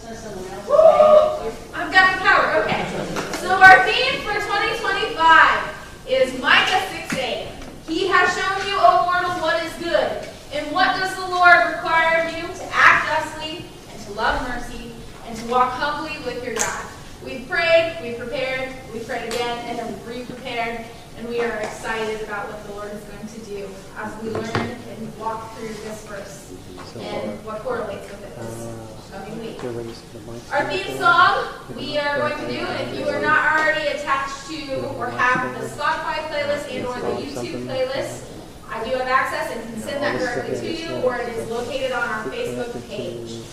I've got the power. Okay. So our theme for 2025 is Micah 6:8. He has shown you, O mortals, what is good. And what does the Lord require of you? To act justly, and to love mercy, and to walk humbly with your God. We've prayed, we've prepared, we've prayed again, and then we've re-prepared, and we are excited about what the Lord is going to do as we learn and walk through this verse and what correlates with it this coming week. Our theme song we are going to do, and if you are not already attached to or have the Spotify playlist and or the YouTube playlist, I do have access and can send that directly to you, or it is located on our Facebook page.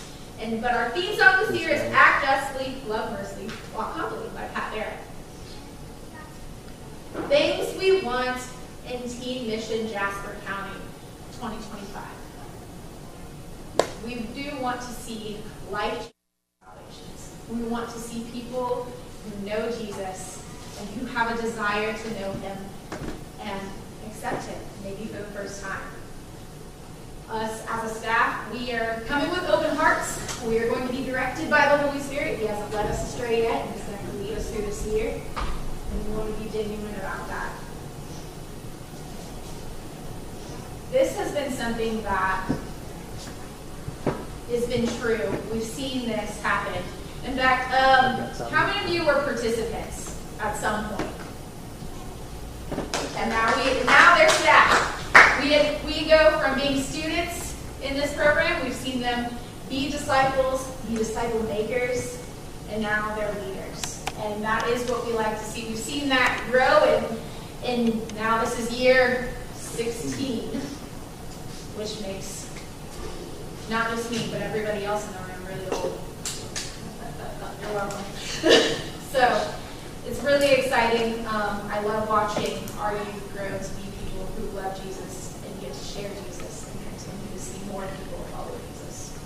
But our theme song this year is Act Justly, Love Mercy, Walk Humbly by Pat Barrett. Things we want in Teen Mission Jasper County 2025. We do want to see life salvations. We want to see people who know Jesus and who have a desire to know him and accept him, maybe for the first time. Us as a staff, we are coming with open hearts. We are going to be directed by the Holy Spirit. He hasn't led us astray yet, and he's going to lead us through this year. And we want to be genuine about that. This has been something that has been true. We've seen this happen. In fact, how many of you were participants at some point? And now they're staff. We go from being students in this program, we've seen them be disciples, be disciple makers, and now they're leaders. And that is what we like to see. We've seen that grow, and now this is year 16, which makes not just me, but everybody else in the room really old. You're welcome. So it's really exciting. I love watching our youth grow to be people who love Jesus and get to share Jesus and continue to see more people follow Jesus.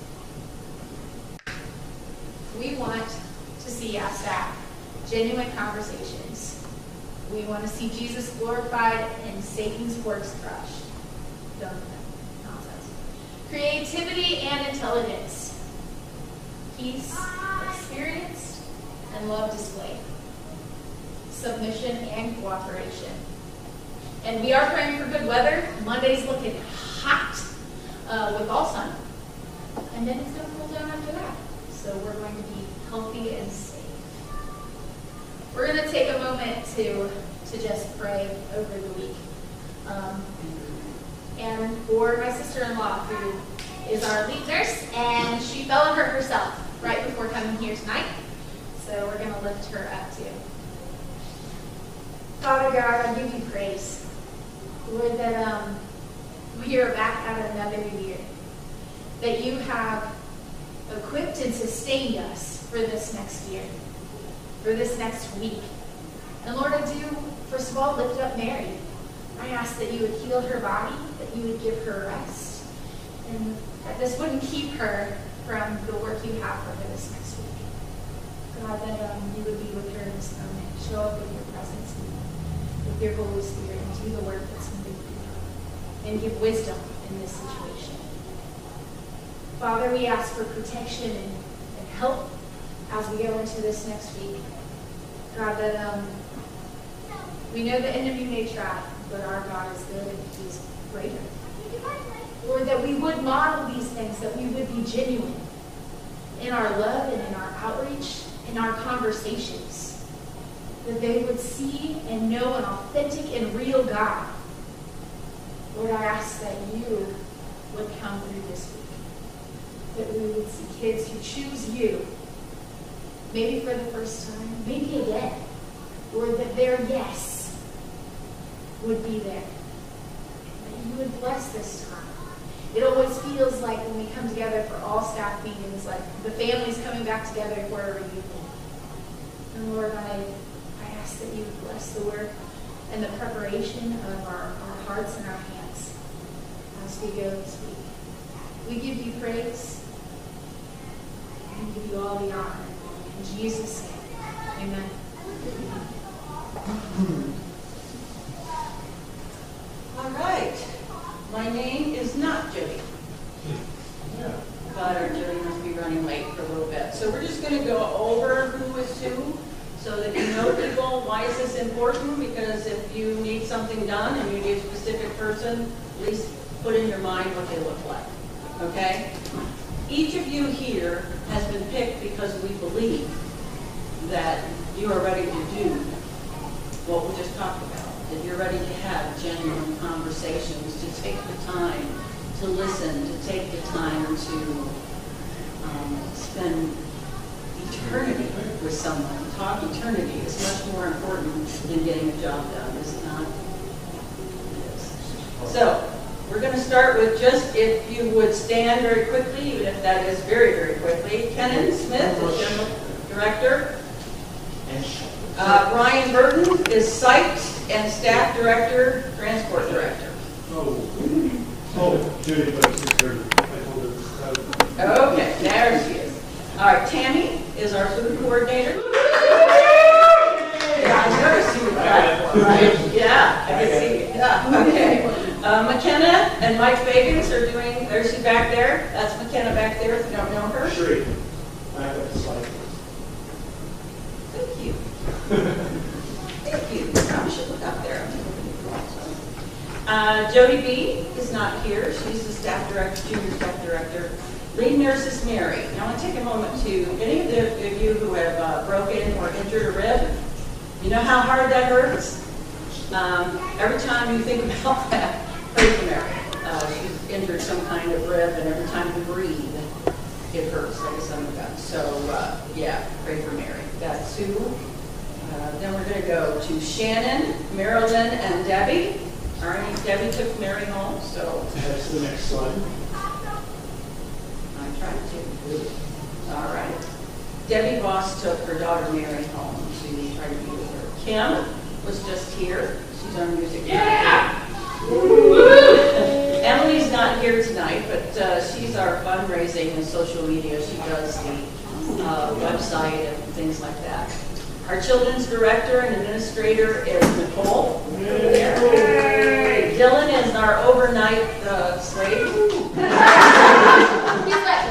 We want to see as staff genuine conversations. We want to see Jesus glorified and Satan's works crushed. Done with that nonsense. Creativity and intelligence. Peace experienced and love displayed. Submission and cooperation. And we are praying for good weather. Monday's looking hot with all sun. And then it's going to cool down after that. So we're going to be healthy and safe. We're going to take a moment to just pray over the week. And for my sister-in-law, who is our lead nurse, and she fell and hurt herself right before coming here tonight. So we're going to lift her up too. Father God, I give you praise. Lord, that we are back at another year. That you have equipped and sustained us for this next year. For this next week. And Lord, I do, first of all, lift up Mary. I ask that you would heal her body, that you would give her rest, and that this wouldn't keep her from the work you have for her this next week. God, that you would be with her in this moment. Show up with your presence, with your Holy Spirit, and do the work that's needed to be done, and give wisdom in this situation. Father, we ask for protection and help as we go into this next week. God, that we know the enemy may try, but our God is good and he is greater. Lord, that we would model these things, that we would be genuine in our love and in our outreach, in our conversations, that they would see and know an authentic and real God. Lord, I ask that you would come through this week, that we would see kids who choose you, maybe for the first time, maybe again, Lord, that their yes would be there, that you would bless this time. It always feels like when we come together for all staff meetings, like the family's coming back together for a reunion. And Lord, I ask that you would bless the work and the preparation of our hearts and our hands as we go this week. We give you praise and give you all the honor. In Jesus' name, amen. All right. My name is not Jody. But our Jody must be running late for a little bit. So we're just going to go over who is who so that you know people. Why is this important? Because if you need something done and you need a specific person, at least put in your mind what they look like. Okay? Each of you here has been picked because we believe that you are ready to do what we just talked about. That you're ready to have genuine conversations, to take the time to listen, to take the time to spend eternity with someone. Talk eternity is much more important than getting a job done, is it not? It is. So, we're going to start with just, if you would stand very quickly, even if that is very, very quickly. Kenan Smith is General Director. Brian Burton is Site and Staff Director, Transport Director. Judy, but she's here. Okay, there she is. All right, Tammy is our food coordinator. Yeah, I noticed you were that one, right? Yeah, I can see it. Yeah, okay. McKenna and Mike Fagans are doing, there's she back there. That's McKenna back there, if you don't know her. Sure. Back up the slide. Thank you. Thank you. I should look up there. Jody B. is not here. She's the staff director, junior staff director. Lead nurse is Mary. Now I want to take a moment to, any of you who have broken or injured a rib, you know how hard that hurts? Every time you think about that, pray for Mary. She's injured some kind of rib, and every time you breathe, it hurts like a son of a gun. So, yeah, pray for Mary. That's Sue. Then we're going to go to Shannon, Marilyn, and Debbie. All right, Debbie took Mary home, so. That's the next slide. I'm trying to. All right. Debbie Voss took her daughter Mary home to try to be with her. Kim was just here. She's our music director. Emily's not here tonight, but she's our fundraising and social media. She does the website and things like that. Our children's director and administrator is Nicole. Yay. Dylan is our overnight slave.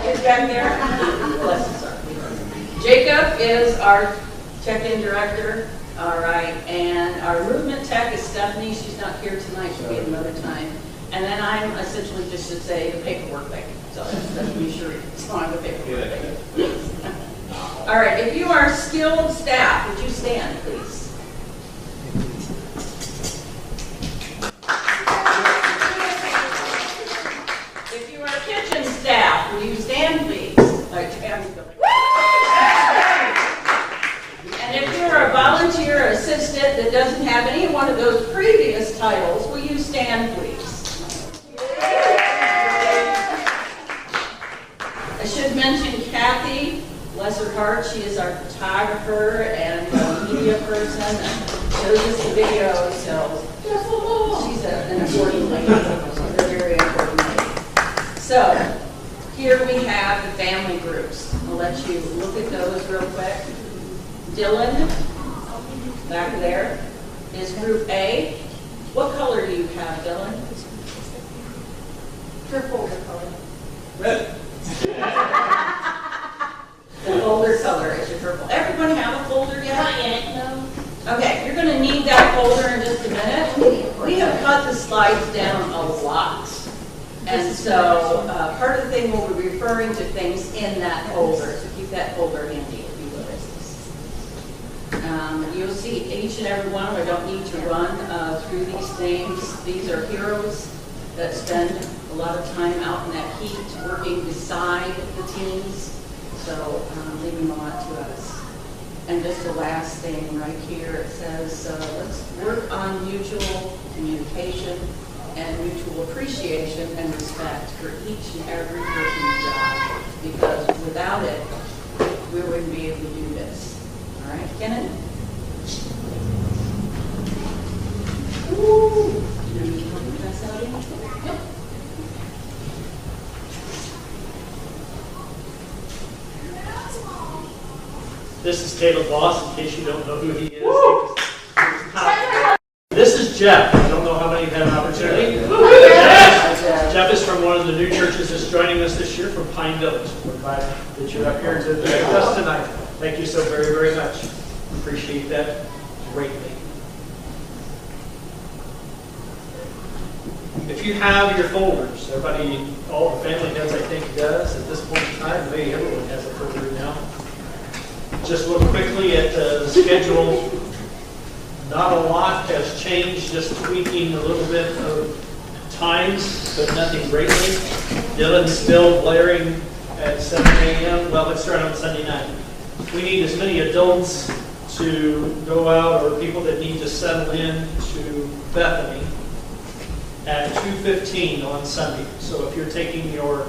He's back there. Bless his heart. Jacob is our check-in director. All right, and our movement tech is Stephanie. She's not here tonight. She'll be at another time. And then I'm essentially just should say the paperwork lady. So that's me sure. So I'm the paperwork lady. All right, if you are skilled staff, would you stand, please? If you are kitchen staff, will you stand, please? And if you are a volunteer or assistant that doesn't have any one of those previous titles, will you stand, please? I should mention Kathy. Bless her heart, she is our photographer and media person, shows us the videos, so she's an important lady. She's a very important lady. So, here we have the family groups. I'll let you look at those real quick. Dylan, back there, is Group A. What color do you have, Dylan? Your folder color. Red. The folder color is your purple. Everyone have a folder yet? Not yet, no. Okay, you're going to need that folder in just a minute. We have cut the slides down a lot. And so part of the thing we'll be referring to things in that folder. So keep that folder handy if you will. You'll see each and every one. I don't need to run through these names. These are heroes that spend a lot of time out in that heat working beside the teams. So leaving a lot to us. And just the last thing right here, it says, let's work on mutual communication and mutual appreciation and respect for each and every person's job. Because without it, we wouldn't be able to do this. All right, Kenan? Ooh. Yep. This is Caleb Voss, in case you don't know who he is. This is Jeff. I don't know how many have an opportunity. Jeff is from one of the new churches Churches is joining us this year from Pine Village. We're glad that you're up here to be with us tonight. Thank you so very, very much. Appreciate that greatly. If you have your folders, everybody, all the family heads I think does at this point in time, maybe everyone has a folder now. Just look quickly at the schedule. Not a lot has changed, just tweaking a little bit of times, but nothing greatly. Dylan's still blaring at 7 a.m. Well, let's start on Sunday night. We need as many adults to go out or people that need to settle in to Bethany at 2:15 on Sunday. So if you're taking your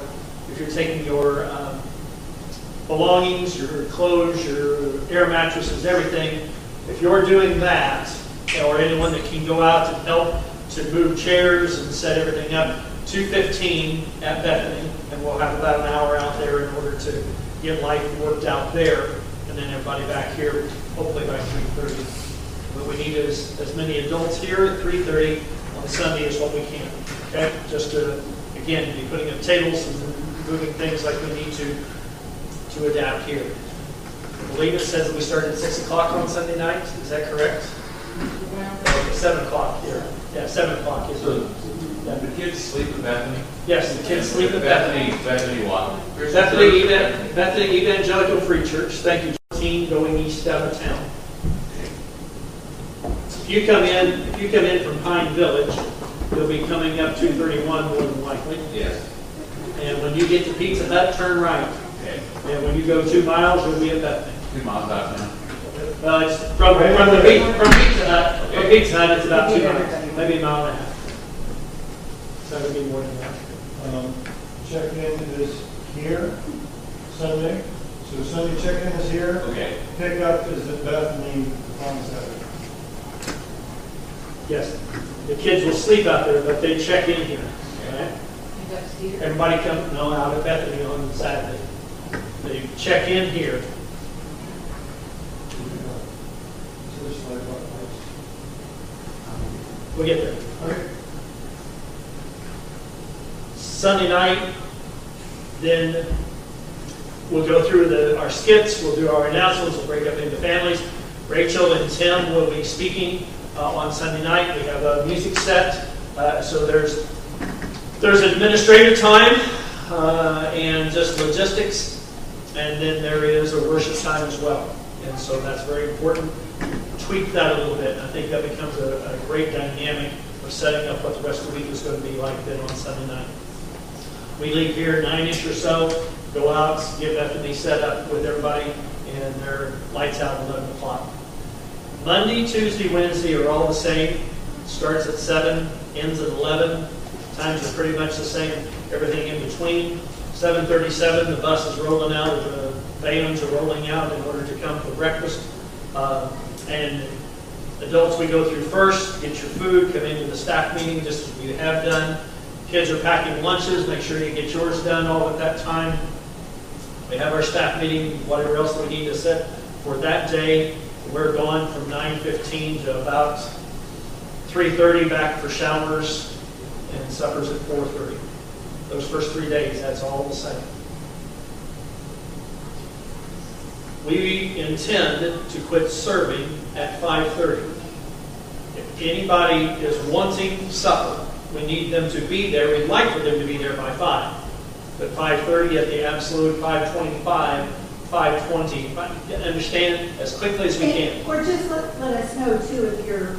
belongings, your clothes, your air mattresses, everything, if you're doing that, or anyone that can go out and help to move chairs and set everything up, 2:15 at Bethany, and we'll have about an hour out there in order to get life worked out there, and then everybody back here, hopefully by 3:30. But we need as many adults here at 3:30 on Sunday as what we can. Okay, just to again be putting up tables and moving things like we need to adapt here. I believe it says that we start at 6 o'clock on Sunday night. Is that correct? 7 o'clock here. Yeah, 7 o'clock is So, it. the kids sleep in Bethany? Yes, the kids sleep at Bethany. Bethany what? Bethany Evangelical Free Church. Thank you, 14 going east out of town. If you come in from Pine Village, you'll be coming up 231 more than likely. Yes. And when you get to Pizza Hut, turn right. Okay. And when you go 2 miles, you'll be at Bethany. 2 miles out now. It's from Pizza Hut. From Pizza Hut, it's about 2 miles, maybe a mile and a half. So it'll be more than that. Check-in is here, Sunday. So Sunday check-in is here. Okay. Pickup is at Bethany on Saturday. Yes, the kids will sleep out there, but they check in here. Okay? Everybody comes out at Bethany on Saturday. They check in here. So it's like what We'll get there. place? Okay. Sunday night, then we'll go through our skits, we'll do our announcements, we'll break up into families. Rachel and Tim will be speaking on Sunday night. We have a music set, so there's administrative time and just logistics, and then there is a worship time as well. And so that's very important. Tweak that a little bit. I think that becomes a great dynamic of setting up what the rest of the week is going to be like then on Sunday night. We leave here 9-ish or so, go out, get Bethany set up with everybody, and their lights out at 11 o'clock. Monday, Tuesday, Wednesday are all the same. Starts at 7, ends at 11. Times are pretty much the same. Everything in between. 7:37, the bus is rolling out, the vans are rolling out in order to come for breakfast. And adults, we go through first, get your food, come into the staff meeting just as you have done. Kids are packing lunches, make sure you get yours done all at that time. We have our staff meeting, whatever else we need to set for that day. We're gone from 9:15 to about 3:30 back for showers and suppers at 4:30. Those first 3 days, that's all the same. We intend to quit serving at 5:30. If anybody is wanting supper, we need them to be there. We'd like for them to be there by 5. But 5:30 at the absolute, 5:25, 5:20. Understand? As quickly as we can. Or just let us know too if you're...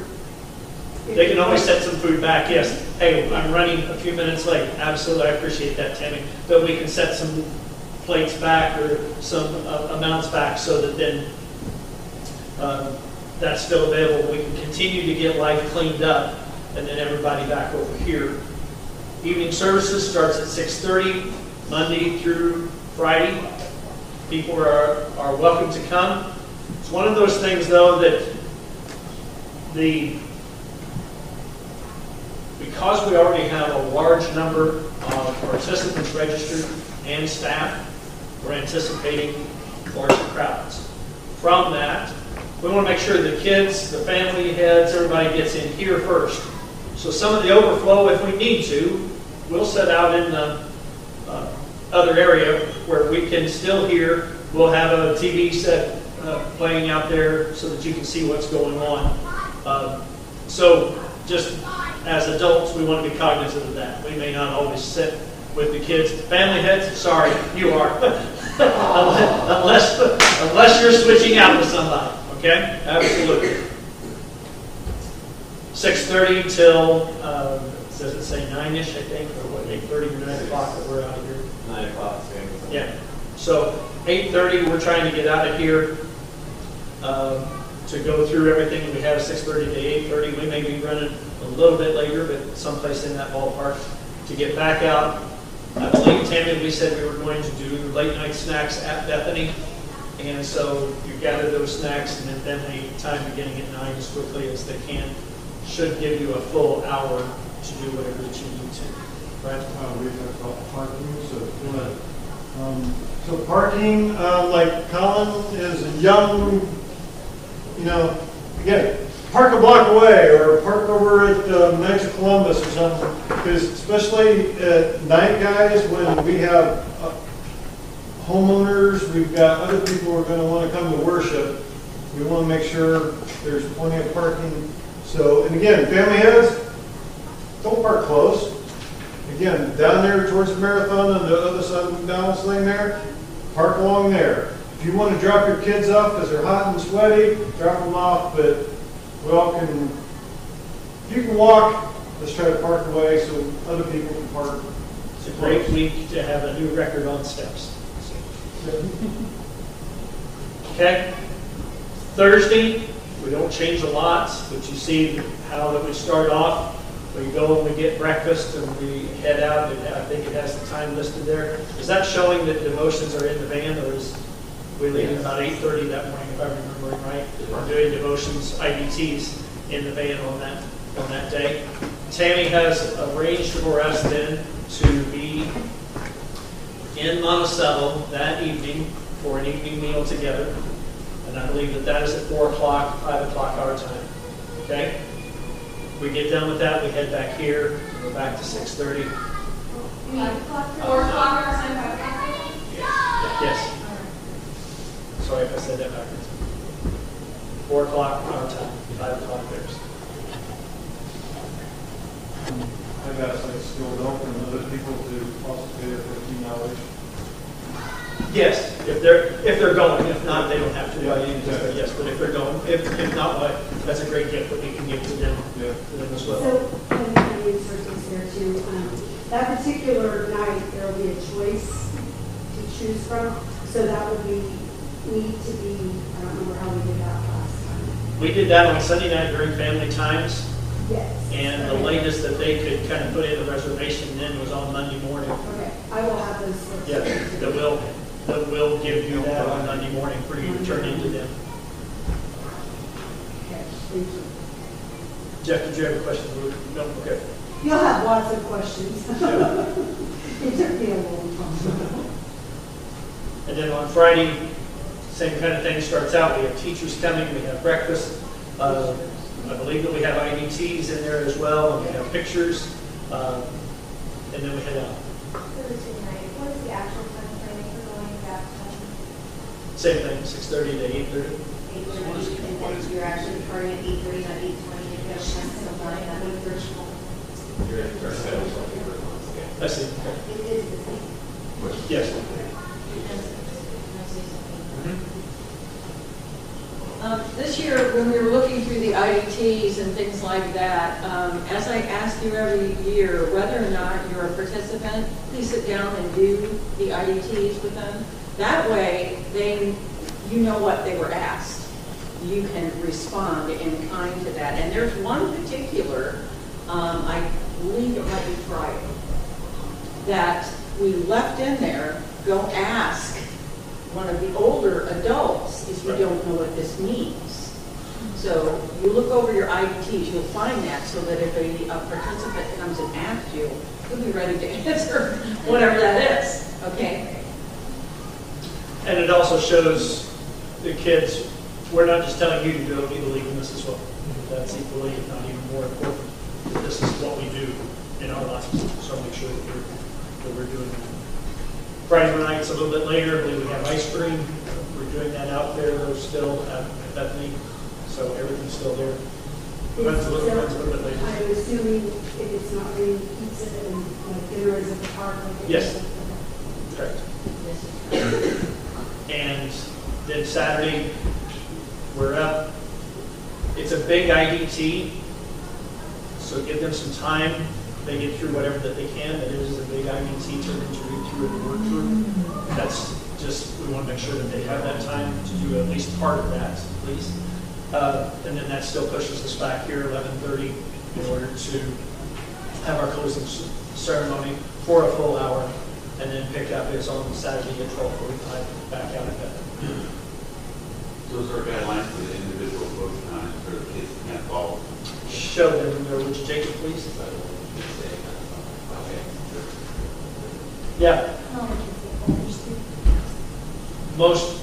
They can always set some food back, yes. Hey, I'm running a few minutes late. Absolutely, I appreciate that, Tammy. But we can set some plates back or some amounts back so that then that's still available. We can continue to get life cleaned up and then everybody back over here. Evening services starts at 6:30, Monday through Friday. People are welcome to come. It's one of those things, though, that because we already have a large number of participants registered and staff, we're anticipating larger crowds. From that, we want to make sure the kids, the family heads, everybody gets in here first. So some of the overflow, if we need to, we'll set out in the other area where we can still hear. We'll have a TV set playing out there so that you can see what's going on. So just as adults, we want to be cognizant of that. We may not always sit with the kids. Family heads, sorry, you are. unless you're switching out with somebody, okay? Absolutely. 6:30 till, does it say 9-ish, I think, or what, 8:30 or 9 o'clock that we're out of here? 9 o'clock, same. Yeah. So 8:30, we're trying to get out of here to go through everything we have 6:30 to 8:30. We may be running a little bit later, but someplace in that ballpark to get back out. I believe, Tammy, we said we were going to do late night snacks at Bethany. And so you gather those snacks, and then the time beginning at 9 as quickly as they can should give you a full hour to do whatever that you need to. Right? We talked about parking, so parking, like Colin is a young, again, park a block away or park over at Knights of Columbus or something. Because especially at night, guys, when we have homeowners, we've got other people who are going to want to come to worship. We want to make sure there's plenty of parking. So, and again, family heads, don't park close. Again, down there towards the marathon on the other side of the McDonald's lane there, park along there. If you want to drop your kids off because they're hot and sweaty, drop them off, but we all can, if you can walk, let's try to park away so other people can park. It's a great week to have a new record on steps. Okay? Thursday, we don't change a lot, but you see how that we start off. We go and we get breakfast and we head out. And I think it has the time listed there. Is that showing that devotions are in the van, or is we leaving about 8:30 that morning, if I remember right? We're doing devotions, IDTs in the van on that day. Tammy has arranged for us then to be in Monticello that evening for an evening meal together. And I believe that is at 4 o'clock, 5 o'clock our time. Okay? We get done with that, we head back here, we're back to 6:30. 5 o'clock? 4 o'clock our time, 5 o'clock? Yes. Sorry if I said that backwards. 4 o'clock our time, 5 o'clock theirs. I've got sites still open, other people to possibly pay $15. Yes, if they're going. If not, they don't have to. Yes, but if they're going, if not, that's a great gift that we can give to them, as well. So, I think the insertions there too. That particular night, there will be a choice to choose from. So that would need to be, I don't remember how we did that last time. We did that on Sunday night during family times. Yes. And the latest that they could kind of put in a reservation then was on Monday morning. Okay, I will have those. Yeah, that will give you that on Monday morning for you to turn into them. Okay, thank you. Jeff, did you have a question? No? Okay. You'll have lots of questions. Yeah. It took me a long time. And then on Friday, same kind of thing starts out. We have teachers coming, we have breakfast. I believe that we have IDTs in there as well, and we have pictures, and then we head out. Thursday night, what is the actual time frame for going back Same thing, 6:30 to 8:30. 8:30, and then you're actually starting at 8:30, not 8:20, if you have something like that, with virtual. I see. It is the same. Yes. This year, when we were looking through the IDTs and things like that, as I ask you every year, whether or not you're a participant, please sit down and do the IDTs with them. That way, you know what they were asked. You can respond in kind to that. And there's one particular, I believe it might be Friday, that we left in there, go ask one of the older adults if you don't know what this means. So you look over your IDTs, you'll find that, so that if a participant comes and asks you, you'll be ready to answer whatever that is, okay? And it also shows the kids, we're not just telling you to do it, we believe in this as well. That's equally, if not even more important, that this is what we do in our lives. So make sure that we're doing that. Friday night's a little bit later. I believe we have ice cream. We're doing that out there though still at Bethany. So everything's still there. Runs a little bit later. I'm assuming if it's not raining, pizza and dinner is at the park. Like Yes. Correct. And then Saturday, we're up. It's a big IDT, so give them some time. They get through whatever that they can. It is a big IDT for them to read through and work through. That's just, we want to make sure that they have that time to do at least part of that, please. And then that still pushes us back here 11:30 in order to have our closing ceremony for a full hour. And then pickup is on Saturday at 12:45 back out at that. Those are guidelines for the individual vote times for the kids that can't follow. Show them, would you, Jacob, please? Okay. Yeah. Most,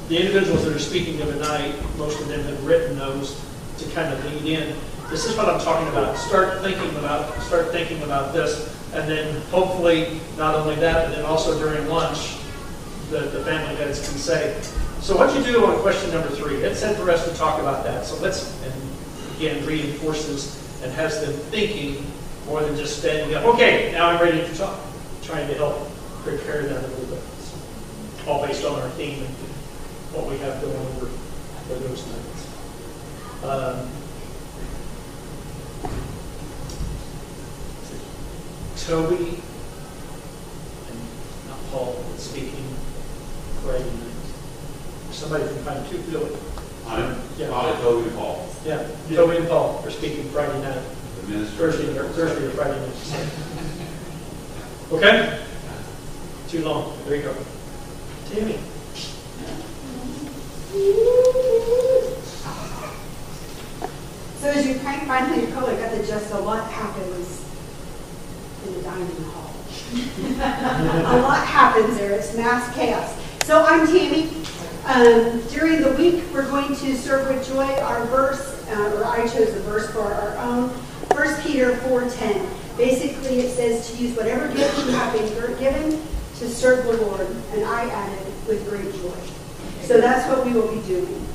the individuals that are speaking of tonight, most of them have written those to kind of lead in. This is what I'm talking about. Start thinking about this, and then hopefully not only that, but then also during lunch, the family heads can say, so what you do on question number 3? It said for us to talk about that. So let's, and again, reinforces and has them thinking more than just standing up. Okay, now I'm ready to talk. Trying to help prepare that a little bit. It's all based on our theme and what we have going over for those nights. Toby and not Paul, but speaking Friday night. Somebody from kind of two Billy. Yeah. Toby and Paul. Yeah, Toby and Paul are speaking Friday night. The minister. Thursday or Friday night. Okay? Too long. There you go. Tammy. So as you find your color, got the just a lot happens in the dining hall. A lot happens there. It's mass chaos. So I'm Tammy. During the week, we're going to serve with joy. Our verse, or I chose the verse for our own, 1 Peter 4:10. Basically, it says to use whatever gift you have been given to serve the Lord, and I added with great joy. So that's what we will be doing.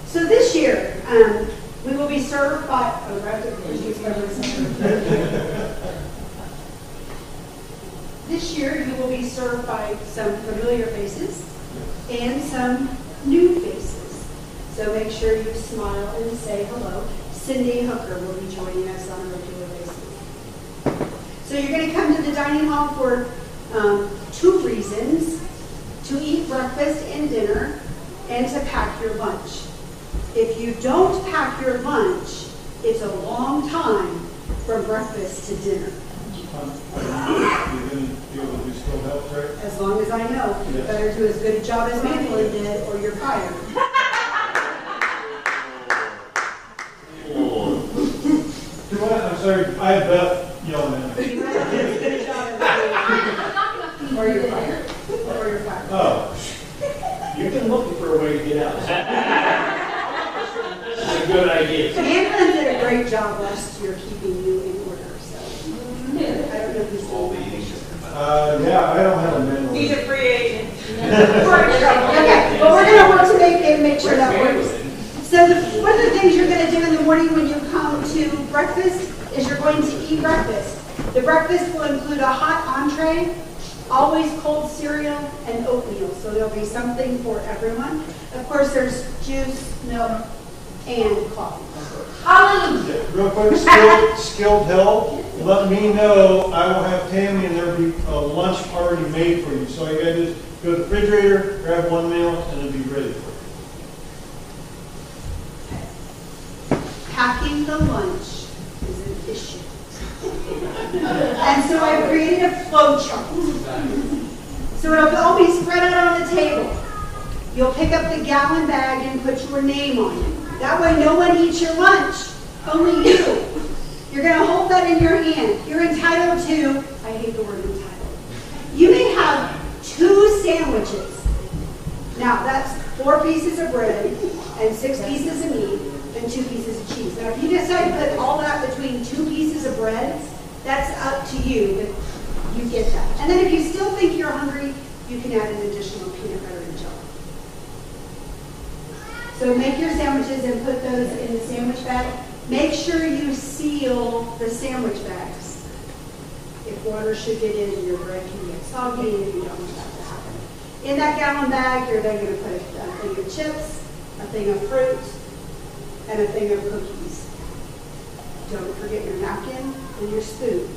So this year, we will be served by, this year you will be served by some familiar faces and some new faces. So make sure you smile and say hello. Cindy Hooker will be joining us on a regular basis. So you're going to come to the dining hall for 2 reasons: to eat breakfast and dinner, and to pack your lunch. If you don't pack your lunch, it's a long time from breakfast to dinner. You're going to be able to do still help, right? As long as I know, you better do as good a job as Mandolin did, or you're fired. I'm sorry, I have Beth yelling at me. You better do as good a job as Mandolin, or you're fired. Or you're fired. Oh. You've been looking for a way to get out. This is a good idea. Mandolin did a great job last year keeping you in order, so. I don't know if he's All the still. eating is Yeah, I don't have a manual. He's a free agent. Okay, but we're going to work to make sure that works. So one of the things you're going to do in the morning when you come to breakfast is you're going to eat breakfast. The breakfast will include a hot entree, always cold cereal, and oatmeal. So there'll be something for everyone. Of course, there's juice, milk, and coffee. Hallelujah! Real quick, skilled help. Let me know. I will have Tammy and there'll be a lunch already made for you. So all you gotta do is go to the refrigerator, grab one meal, and it'll be ready for you. Packing the lunch is an issue. And so I created a flow chart. So it'll all be spread out on the table. You'll pick up the gallon bag and put your name on it. That way no one eats your lunch, only you. You're going to hold that in your hand. You're entitled to, I hate the word entitled. You may have 2 sandwiches. Now that's 4 pieces of bread and 6 pieces of meat and 2 pieces of cheese. Now if you decide to put all that between 2 pieces of bread, that's up to you. But you get that. And then if you still think you're hungry, you can add an additional peanut butter and jelly. So make your sandwiches and put those in the sandwich bag. Make sure you seal the sandwich bags. If water should get in, your bread can get soggy and you don't want that to happen. In that gallon bag, you're then going to put a thing of chips, a thing of fruit, and a thing of cookies. Don't forget your napkin and your spoon.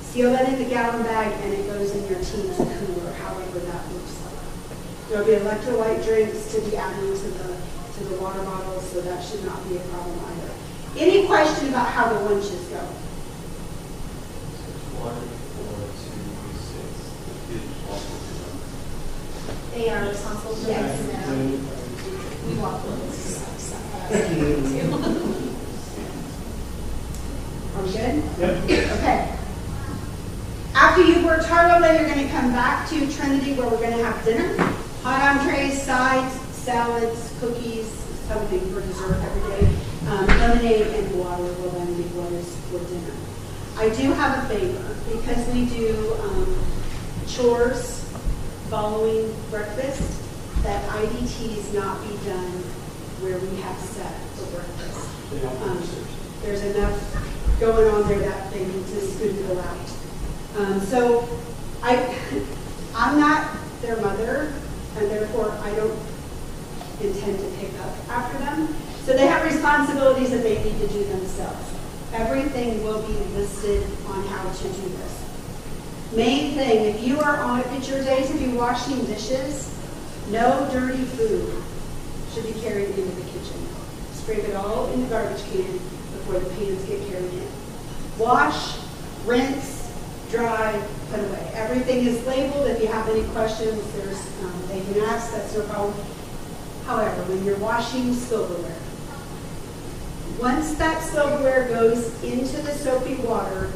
Seal that in the gallon bag and it goes in your tea's cooler, however that looks like. There'll be electrolyte drinks to be added to the water bottles, so that should not be a problem either. Any question about how the lunches go? 1, 4, 2, 6. They are responsible for Yes. this. We walk with this. Are we good? Yep. Okay. After you've worked hard all day, you're going to come back to Trinity where we're going to have dinner. Hot entrees, sides, salads, cookies, something for dessert every day. Lemonade and water will then be what is for dinner. I do have a favor because we do chores following breakfast, that IDTs not be done where we have set for breakfast. There's enough going on there that they need to scoot out. So I'm not their mother, and therefore I don't intend to pick up after them. So they have responsibilities that they need to do themselves. Everything will be listed on how to do this. Main thing, if you are on, if it's your day to be washing dishes, no dirty food should be carried into the kitchen. Scrape it all in the garbage can before the pans get carried in. Wash, rinse, dry, put away. Everything is labeled. If you have any questions, they can ask. That's no problem. However, when you're washing silverware, once that silverware goes into the soapy water,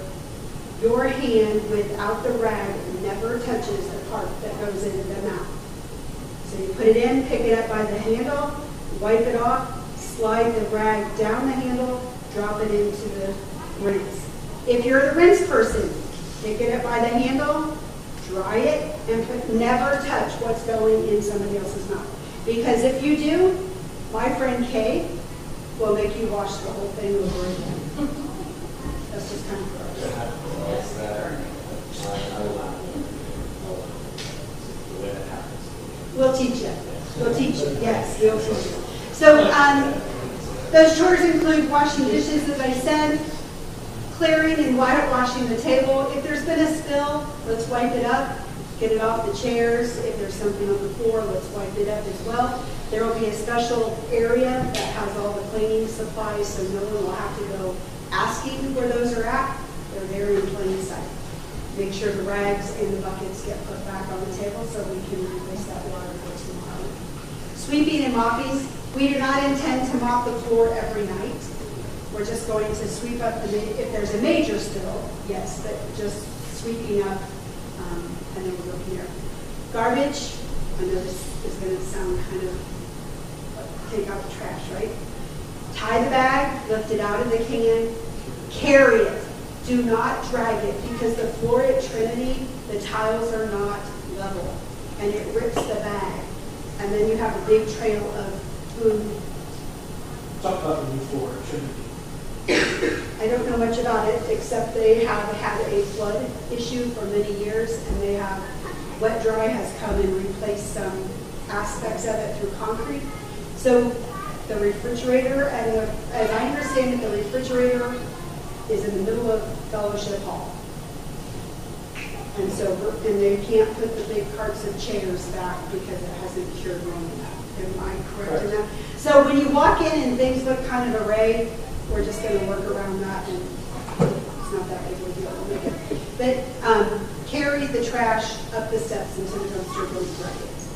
your hand without the rag never touches the part that goes into the mouth. So you put it in, pick it up by the handle, wipe it off, slide the rag down the handle, drop it into the rinse. If you're the rinse person, pick it up by the handle, dry it, and never touch what's going in somebody else's mouth. Because if you do, my friend Kay will make you wash the whole thing over again. That's just kind of gross. We'll teach you. We'll teach you. Yes, we'll teach you. So those chores include washing dishes, as I said, clearing and whitewashing the table. If there's been a spill, let's wipe it up, get it off the chairs. If there's something on the floor, let's wipe it up as well. There will be a special area that has all the cleaning supplies, so no one will have to go asking where those are at. They're there in plain sight. Make sure the rags and the buckets get put back on the table so we can replace that water for tomorrow. Sweeping and mopping. We do not intend to mop the floor every night. We're just going to sweep up if there's a major spill, yes, but just sweeping up, and then we'll go from there. Garbage. I know this is going to sound kind of take out the trash, right? Tie the bag, lift it out of the can, carry it. Do not drag it because the floor at Trinity, the tiles are not level and it rips the bag. And then you have a big trail of food. Talk about the new floor at Trinity. I don't know much about it except they have had a flood issue for many years and they have wet dry has come and replaced some aspects of it through concrete. So the refrigerator and as I understand it, the refrigerator is in the middle of Fellowship Hall. And so, and they can't put the big carts of chairs back because it hasn't cured long enough. Am I correct in that? So when you walk in and things look kind of arrayed, we're just going to work around that and it's not that big of a deal. We'll make it. But carry the trash up the steps into the dumpster goes buckets.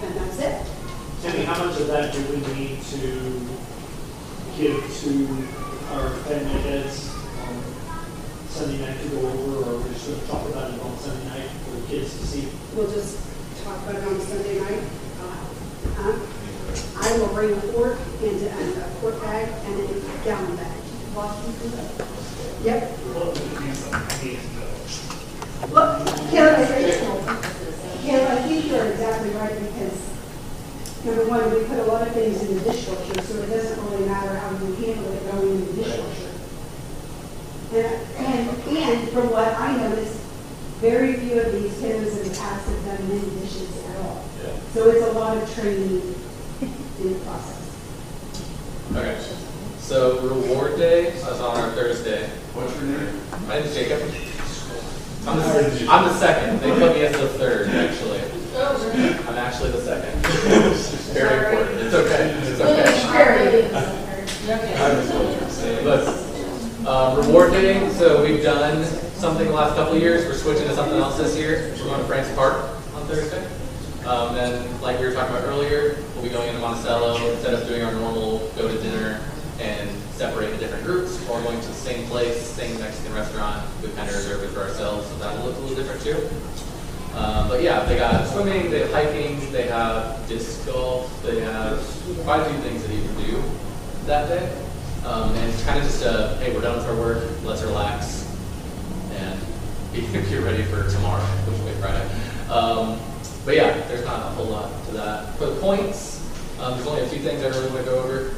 And that's it. Tammy, how much of that do we need to give to our family heads on Sunday night to go over, or we're just going to talk about it on Sunday night for the kids to see? We'll just talk about it on Sunday night. I will bring a fork and a quart bag and a gallon bag. Yep. Well, Ken, I think you're exactly right because, number one, we put a lot of things in the dishwasher, so it doesn't really matter how you handle it going in the dishwasher. And from what I noticed, very few of these kiddos in the past have done many dishes at all. Yeah. So it's a lot of training in the process. Okay. So reward day is on our Thursday. What's your name? My name is Jacob. I'm the second. They put me as the third, actually. I'm actually the second. Very important. It's okay. It's okay. But reward day. So we've done something the last couple of years. We're switching to something else this year. We're going to Frank's Park on Thursday. And like we were talking about earlier, we'll be going into Monticello instead of doing our normal go to dinner and separate into different groups, or going to the same place, same Mexican restaurant. We kind of reserve it for ourselves, so that'll look a little different too. But yeah, they got swimming, they have hiking, they have disc golf, they have quite a few things that you can do that day. And it's kind of just hey, we're done with our work, let's relax, and get ready for tomorrow, which will be Friday. But yeah, there's not a whole lot to that. For the points, there's only a few things I really want to go over.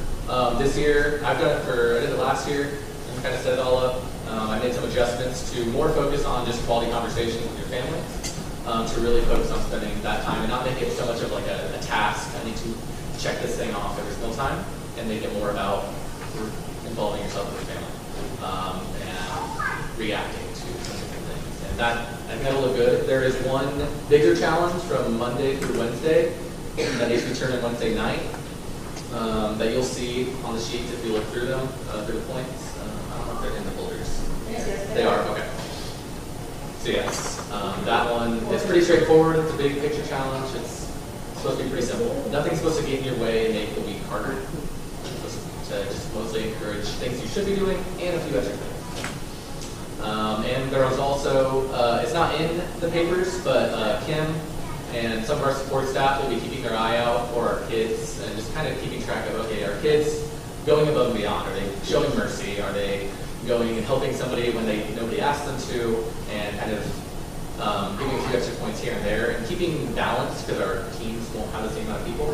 This year, I did it last year, and kind of set it all up. I made some adjustments to more focus on just quality conversations with your family, to really focus on spending that time and not make it so much of like a task. I need to check this thing off every single time, and make it more about involving yourself with your family, and reacting to different things. And that, I think that'll look good. There is one bigger challenge from Monday through Wednesday that needs to be turned in Wednesday night, that you'll see on the sheets if you look through them, through the points. I don't know if they're in the folders. Yes. They are, okay. So yes, that one, it's pretty straightforward. It's a big picture challenge. It's supposed to be pretty simple. Nothing's supposed to get in your way and make the week harder. It's supposed to just mostly encourage things you should be doing and a few extra things. And there was also, it's not in the papers, but Kim and some of our support staff will be keeping their eye out for our kids and just kind of keeping track of, okay, are kids going above and beyond? Are they showing mercy? Are they going and helping somebody when nobody asked them to, and kind of giving a few extra points here and there, and keeping balance because our teams won't have the same amount of people.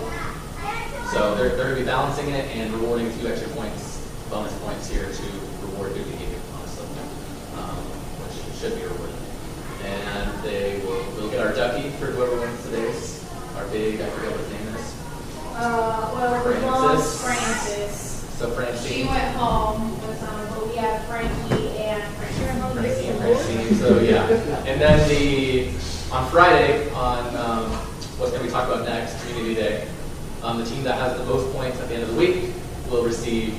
So they're going to be balancing it and rewarding a few extra points, bonus points here to reward good behavior, honestly, which should be rewarded. And we'll get our ducky for whoever wins today's, our big, I forget what his name is. Well, we lost Francis. So Francine. She went home, but we have Frankie and Francine. So yeah, and then on Friday, on what's going to be talked about next, Community Day, the team that has the most points at the end of the week will receive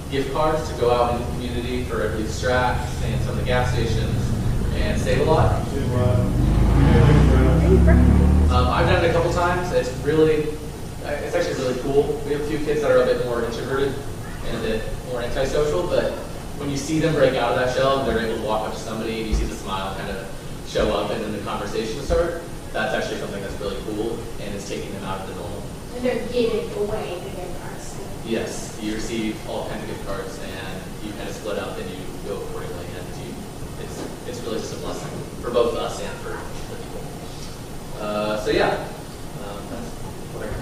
gift cards to go out in the community for, I believe, Strat and some of the gas stations and Save a Lot. I've done it a couple times. It's actually really cool. We have a few kids that are a bit more introverted and a bit more antisocial, but when you see them break out of that shell and they're able to walk up to somebody and you see the smile kind of show up and then the conversation start, that's actually something that's really cool and it's taking them out of the normal. And they're giving away the gift cards. Yes, you receive all kinds of gift cards and you kind of split up and you go accordingly, and it's really just a blessing for both us and for the people. So yeah, that's what I got.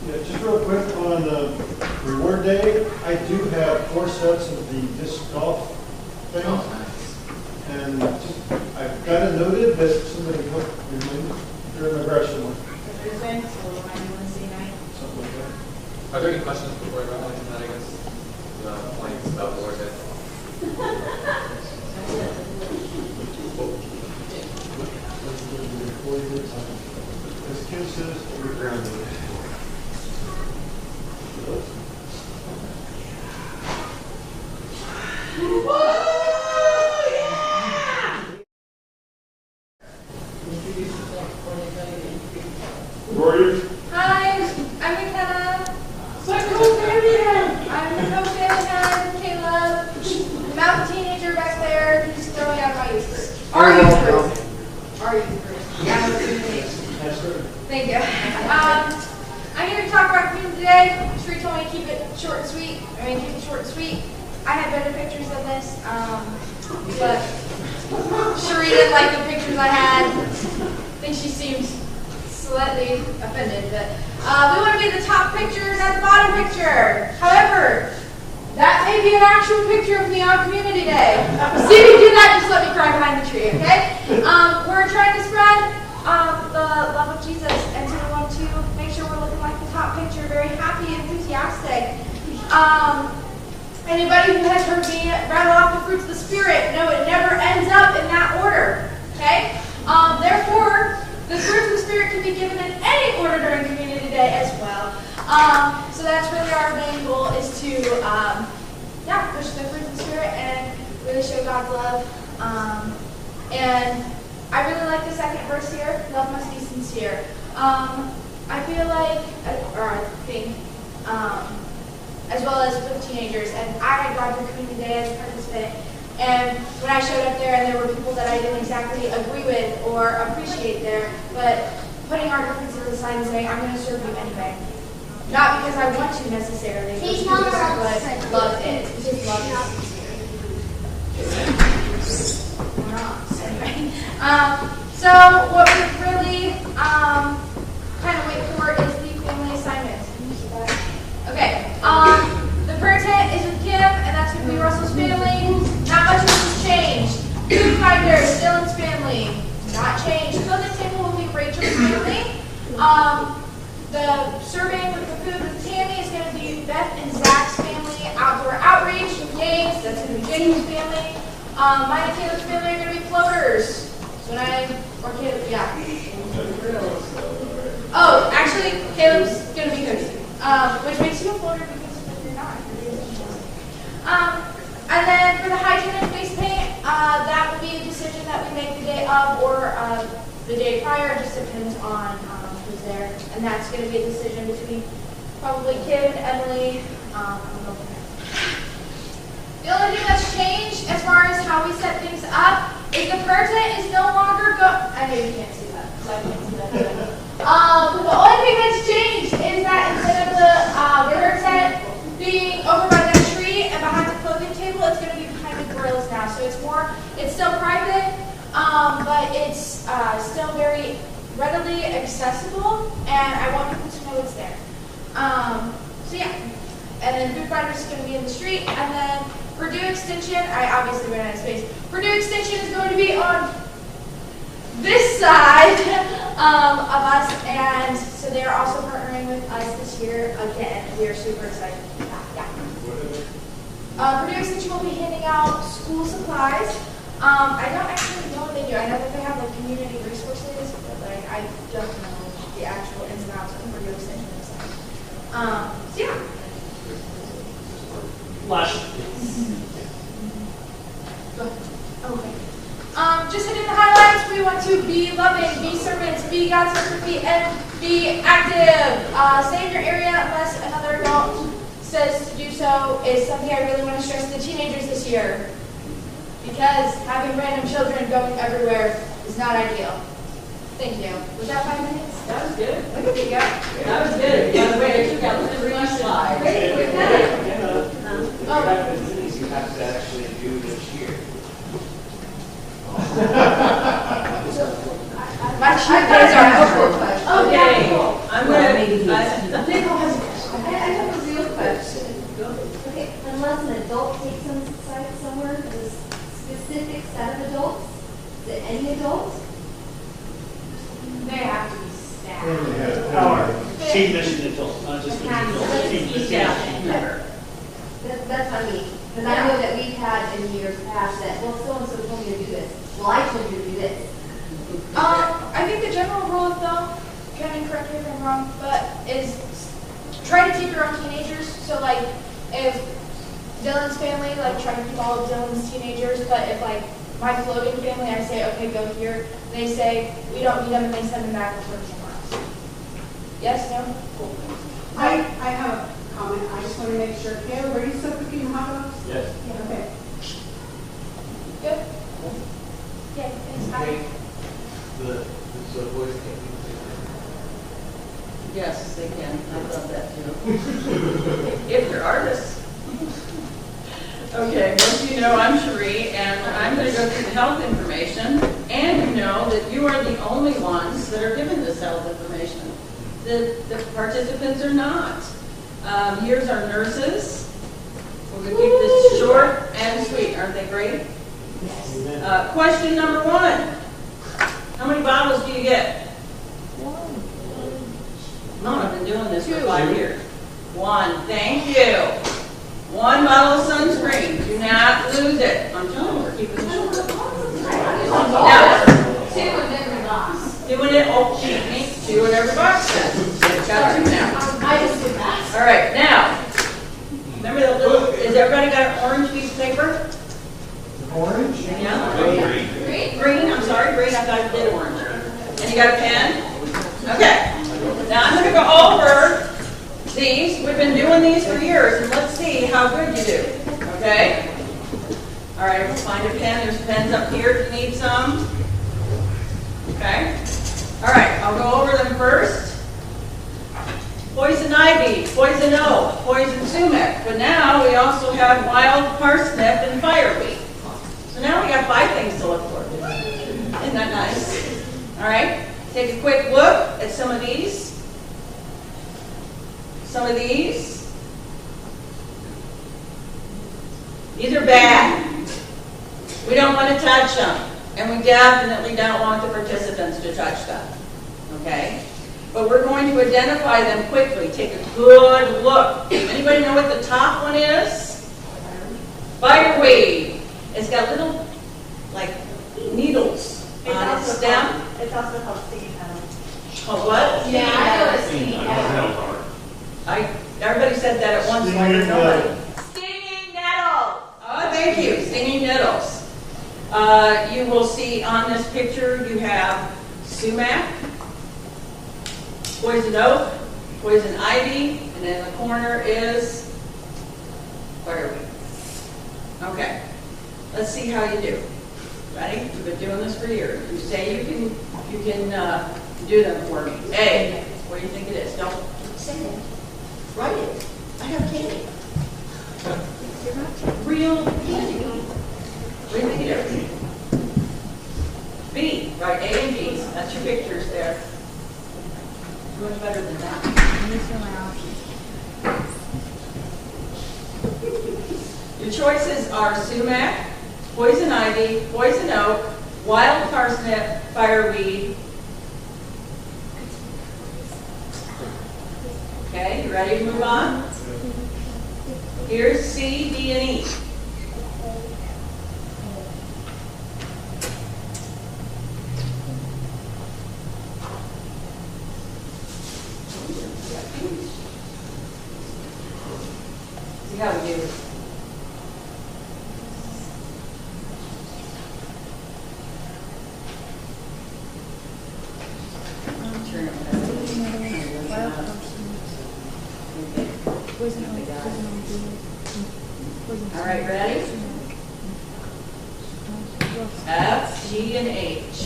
Yeah, just real quick on reward day, I do have 4 sets of the disc golf thing. Oh, nice. And I've got it noted that somebody helped remind me during my brush somewhere. Thursday, so we'll find Wednesday night. Something like that. Are there any questions before I go on to that, I guess? Points about the work As Kim says, we're grounded. Warriors. Hi, I'm McKenna. I'm the co-family, Caleb. Mountain teenager back there. He's throwing out my youth group. Our youth group. Our youth group. Yeah, I'm a Thank you. I'm here to talk about community today. Sheree told me to keep it short and sweet. Keep it short and sweet. I had better pictures of this, but Cherie didn't like the pictures I had. I think she seemed slightly offended, but we want to be the top picture, not the bottom picture. However, that may be an actual picture of me on Community Day. See if you do that, just let me cry behind the tree, okay? We're trying to spread the love of Jesus, and so we want to make sure we're looking like the top picture, very happy, enthusiastic. Anybody who has heard me rattle off the fruits of the Spirit, know it never ends up in that order, okay? Therefore, the fruits of the Spirit can be given in any order during Community Day as well. So that's really our main goal, is to push the fruits of the Spirit and really show God's love. And I really like the second verse here, love must be sincere. I feel like, or I think, as well as with teenagers, and I had gone through Community Day as a participant, and when I showed up there and there were people that I didn't exactly agree with or appreciate there, but putting our differences aside and saying, I'm going to serve you anyway. Not because I want to necessarily, but because this is what love is. It's just love is. Or not, anyway. So what we really kind of wait for is the family assignment. Okay, the prayer tent is with Kim, and that's going to be Russell's family. Not much has changed. Food finder, Dylan's family, not changed. Clothing table will be Rachel's family. The serving with the food with Tammy is going to be Beth and Zach's family. Outdoor outreach with James, that's going to be James' family. Mine and Caleb's family are going to be floaters. So when Caleb, yeah. Oh, actually, Caleb's going to be cooking. Which makes you a floater because you're not. And then for the hygiene and face paint, that will be a decision that we make the day of or the day prior. It just depends on who's there. And that's going to be a decision between probably Kim and Emily. The only thing that's changed as far as how we set things up is the prayer tent is no longer I know you can't see that, so I can't see that. The only thing that's changed is that instead of the prayer tent being over by that tree and behind the clothing table, it's going to be behind the grills now. So it's still private, but it's still very readily accessible, and I want people to know it's there. So yeah, and then food finders is going to be in the street, and then Purdue Extension, I obviously ran out of space. Purdue Extension is going to be on this side of us, and so they're also partnering with us this year again. We are super excited about that. Purdue Extension will be handing out school supplies. I don't actually know what they do. I know that they have like community resources, but like I don't know the actual ins and outs of Purdue Extension themselves. So yeah. Okay. Just hitting the highlights, we want to be loving, be servants, be God's masterpiece, and be active. Stay in your area unless another adult says to do so is something I really want to stress to the teenagers this year. Because having random children going everywhere is not ideal. Thank you. Was that 5 minutes? That was good. Look at me go. That was good. By the way, I took out the 3 slides. You have to actually do this year. My cheat days are over. Okay, I'm going to, Nicole has a question. I have a real question. Okay, unless an adult takes them somewhere, is a specific set of adults? Is it any adult? They have to be staffed. Our team mission adults, not just adults. Team mission. That's what I mean. Because I know that we've had in years past that, well, so-and-so told me to do this. Well, I told you to do this. I think the general rule of thumb, Kevin, correct me if I'm wrong, but is try to keep your own teenagers. So like if Dylan's family, like try to keep all of Dylan's teenagers, but if like my floating family, I say, okay, go here. They say, we don't need them, and they send them back to work somewhere else. Yes, no? Cool. I have a comment. I just want to make sure. Caleb, are you still cooking the hot dogs? Yes. Yeah. Okay. Good? Yeah, thanks. Bye. The Subway's can yes, they can. I love that too. If you're artists. Okay, most of you know I'm Cherie, and I'm going to go through the health information, and you know that you are the only ones that are given this health information. The participants are not. Here's our nurses. We're going to keep this short and sweet. Aren't they great? Yes. Question number 1. How many bottles do you get? 1. No, I've been doing this for 5 years. 1. Thank you. 1 bottle of sunscreen. Do not lose it. I'm telling you, we're keeping it short. Now, 2 in every box. 2 in it. Oh, cheat me. 2 in every box then. Got 2 now. I just did that. All right, now, remember that little, has everybody got an orange piece of paper? Orange? Yeah? Green? Green, I'm sorry, green, I thought it did orange. And you got a pen? Okay. Now I'm going to go over these. We've been doing these for years, and let's see how good you do. Okay? All right, we'll find a pen. There's pens up here if you need some. Okay? All right, I'll go over them first. Poison ivy, poison oak, poison sumac. But now we also have wild parsnip and fireweed. So now we got 5 things to look for. Isn't that nice? All right, take a quick look at some of these. Some of these. These are bad. We don't want to touch them. And we definitely don't want the participants to touch them. Okay? But we're going to identify them quickly. Take a good look. Anybody know what the top one is? Fireweed. It's got little, like, needles on its stem. It's also called stinging nettle. Called what? Yeah, I know it's stinging nettle. Everybody said that at once. Stinging nettle. Stinging nettle. Oh, thank you. Stinging nettles. You will see on this picture you have sumac, poison oak, poison ivy, and in the corner is fireweed. Okay, let's see how you do. Ready? You've been doing this for years. You say you can do them for me. A, what do you think it is? Don't say it. Write it. I have candy. Real candy. What do you think it is? B, right? A and B. That's your pictures there. Much better than that. Your choices are sumac, poison ivy, poison oak, wild parsnip, fireweed. Okay, you ready to move on? Here's C, D, and E. See how we do. All right, ready? F, G, and H.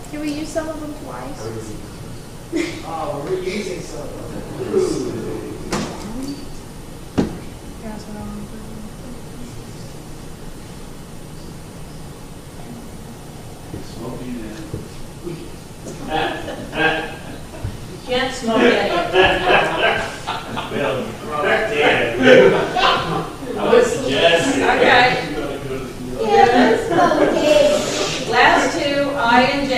Can we use some of them twice? Oh, we're reusing some of them. That's what I'm Smoking You can't smoke any of them. Well, yeah. I would suggest. Okay. Yeah, let's Last 2, I and J.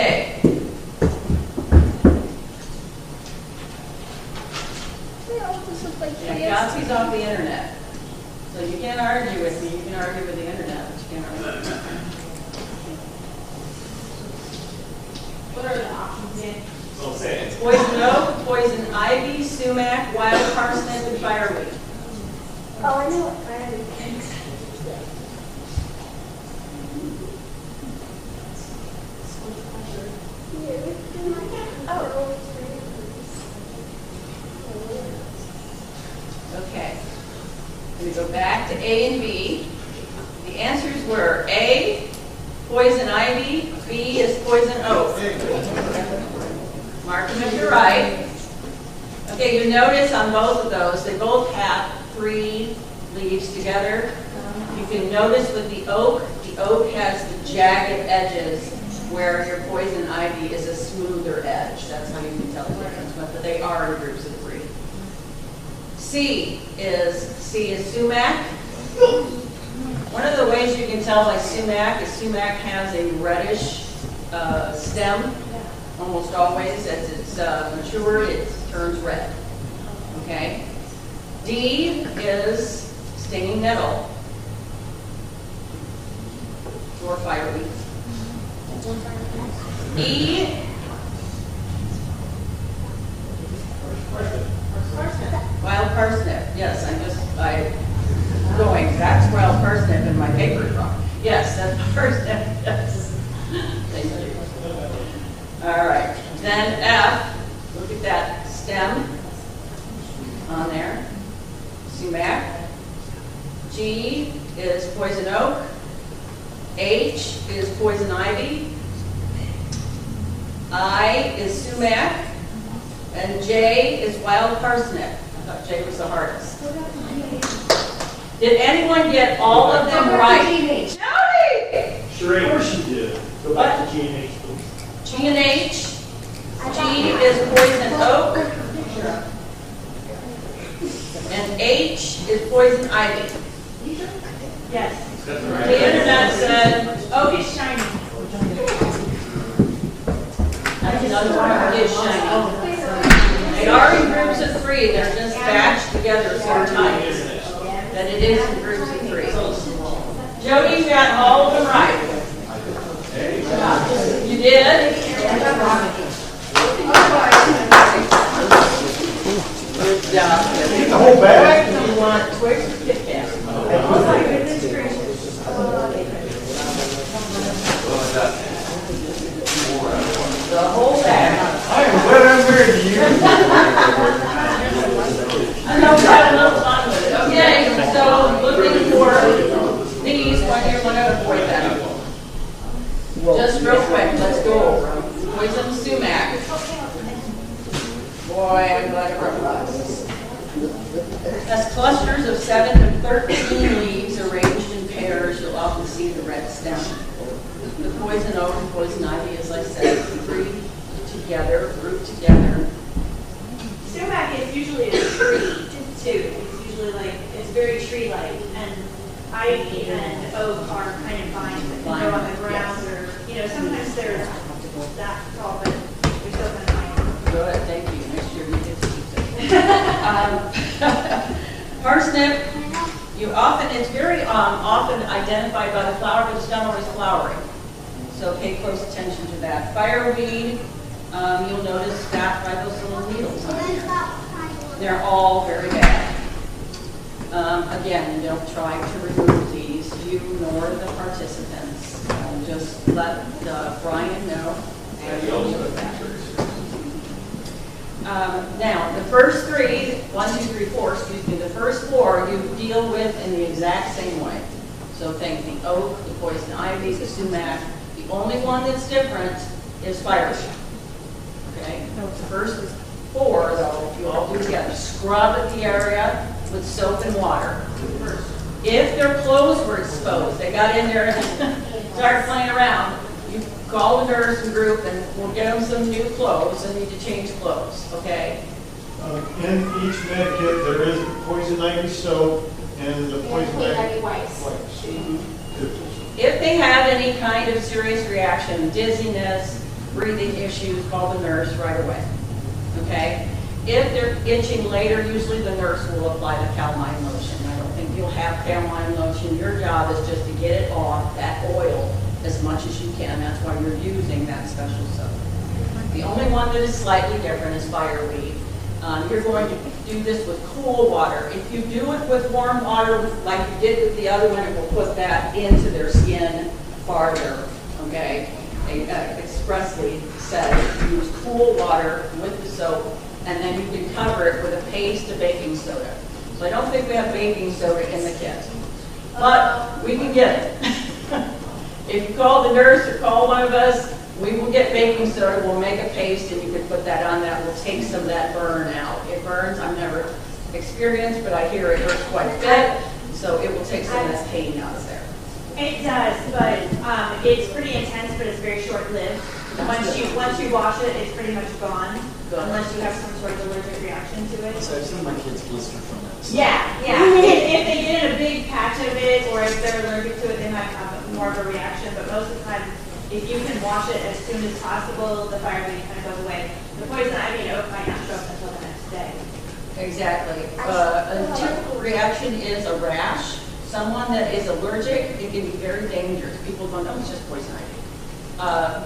Yeah, copies off the internet. So you can't argue with me. You can argue with the internet, but you can't argue with me. What are the options in? Don't say it. Poison oak, poison ivy, sumac, wild parsnip, and fireweed. Oh, I know what fireweed is. Okay. We go back to A and B. The answers were A, poison ivy, B is poison oak. Mark them if you're right. Okay, you notice on both of those, they both have 3 leaves together. You can notice with the oak has the jagged edges where your poison ivy is a smoother edge. That's how you can tell the difference, but they are in groups of 3. C is sumac. One of the ways you can tell by sumac is sumac has a reddish stem. Almost always, as it's matured, it turns red. Okay. D is stinging nettle or fireweed. E. Wild parsnip. Yes, I'm going. That's wild parsnip in my paper wrong. Yes, that's parsnip. Yes. Thank you. All right. Then F. Look at that stem on there. Sumac. G is poison oak. H is poison ivy. I is sumac. And J is wild parsnip. I thought J was the hardest. Did anyone get all of them right? Jody! Sheree. Of course you did. Go back to G and H, please. G and H. G is poison oak. And H is poison ivy. Yes. The internet said oak is shiny. Another one is shiny. They are in groups of 3. They're just batched together so tight that it is in groups of 3. Jody's got all of them right. You did? Good job. Get the whole bag. You want Twix or Kit Kat? The whole bag. I am glad I'm married to you. I know we had a little fun with it. Okay, so looking for these when you want to avoid them. Just real quick, let's go over them. Poison sumac. Boy, I'm glad I wrote this. Has clusters of 7 to 13 leaves arranged in pairs. You'll often see the red stem. The poison oak and poison ivy, as I said, 3 together, grouped together. Sumac is usually a tree too. It's usually like, it's very tree-like, and ivy and oak are kind of vines that can grow on the ground, or, sometimes they're that tall, but they're still kind of vine. Good, thank you. Next year you get to see them. Parsnip, it's very often identified by the flower, but it's not always flowering. So pay close attention to that. Fireweed, you'll notice that by those little needles on here. They're all very bad. Again, don't try to remove these, you nor the participants. Just let Brian know. Now, the first 3, 1, 2, 3, 4, the first 4 you deal with in the exact same way. So think the oak, the poison ivy, the sumac. The only one that's different is fireweed. Okay? The first 4, though, you all do together. Scrub the area with soap and water. If their clothes were exposed, they got in there and started playing around, you call the nurse and group and we'll get them some new clothes. They need to change clothes, okay? In each med kit, there is poison ivy soap and the poison ivy wipes. If they have any kind of serious reaction, dizziness, breathing issues, call the nurse right away, okay? If they're itching later, usually the nurse will apply the calamine lotion. I don't think you'll have calamine lotion. Your job is just to get it off, that oil, as much as you can. That's why you're using that special soap. The only one that is slightly different is fireweed. You're going to do this with cool water. If you do it with warm water, like you did with the other one, it will put that into their skin farther, okay? They expressly said use cool water with the soap, and then you can cover it with a paste of baking soda. So I don't think we have baking soda in the kit, but we can get it. If you call the nurse or call one of us, We will get baking soda, we'll make a paste, and you can put that on that, will take some of that burn out. It burns, I've never experienced, but I hear it hurts quite a bit, so it will take some of that pain out of there. It does, but it's pretty intense, but it's very short-lived. Once you wash it, it's pretty much gone, unless you have some sort of allergic reaction to it. So I've seen my kids blister from that. Yeah. If they get in a big patch of it, or if they're allergic to it, they might have more of a reaction. But most of the time, if you can wash it as soon as possible, the fire bleeding kind of goes away. The poison ivy and oak might not show up until the next day. Exactly. A typical reaction is a rash. Someone that is allergic, it can be very dangerous. People go, no, it's just poison ivy.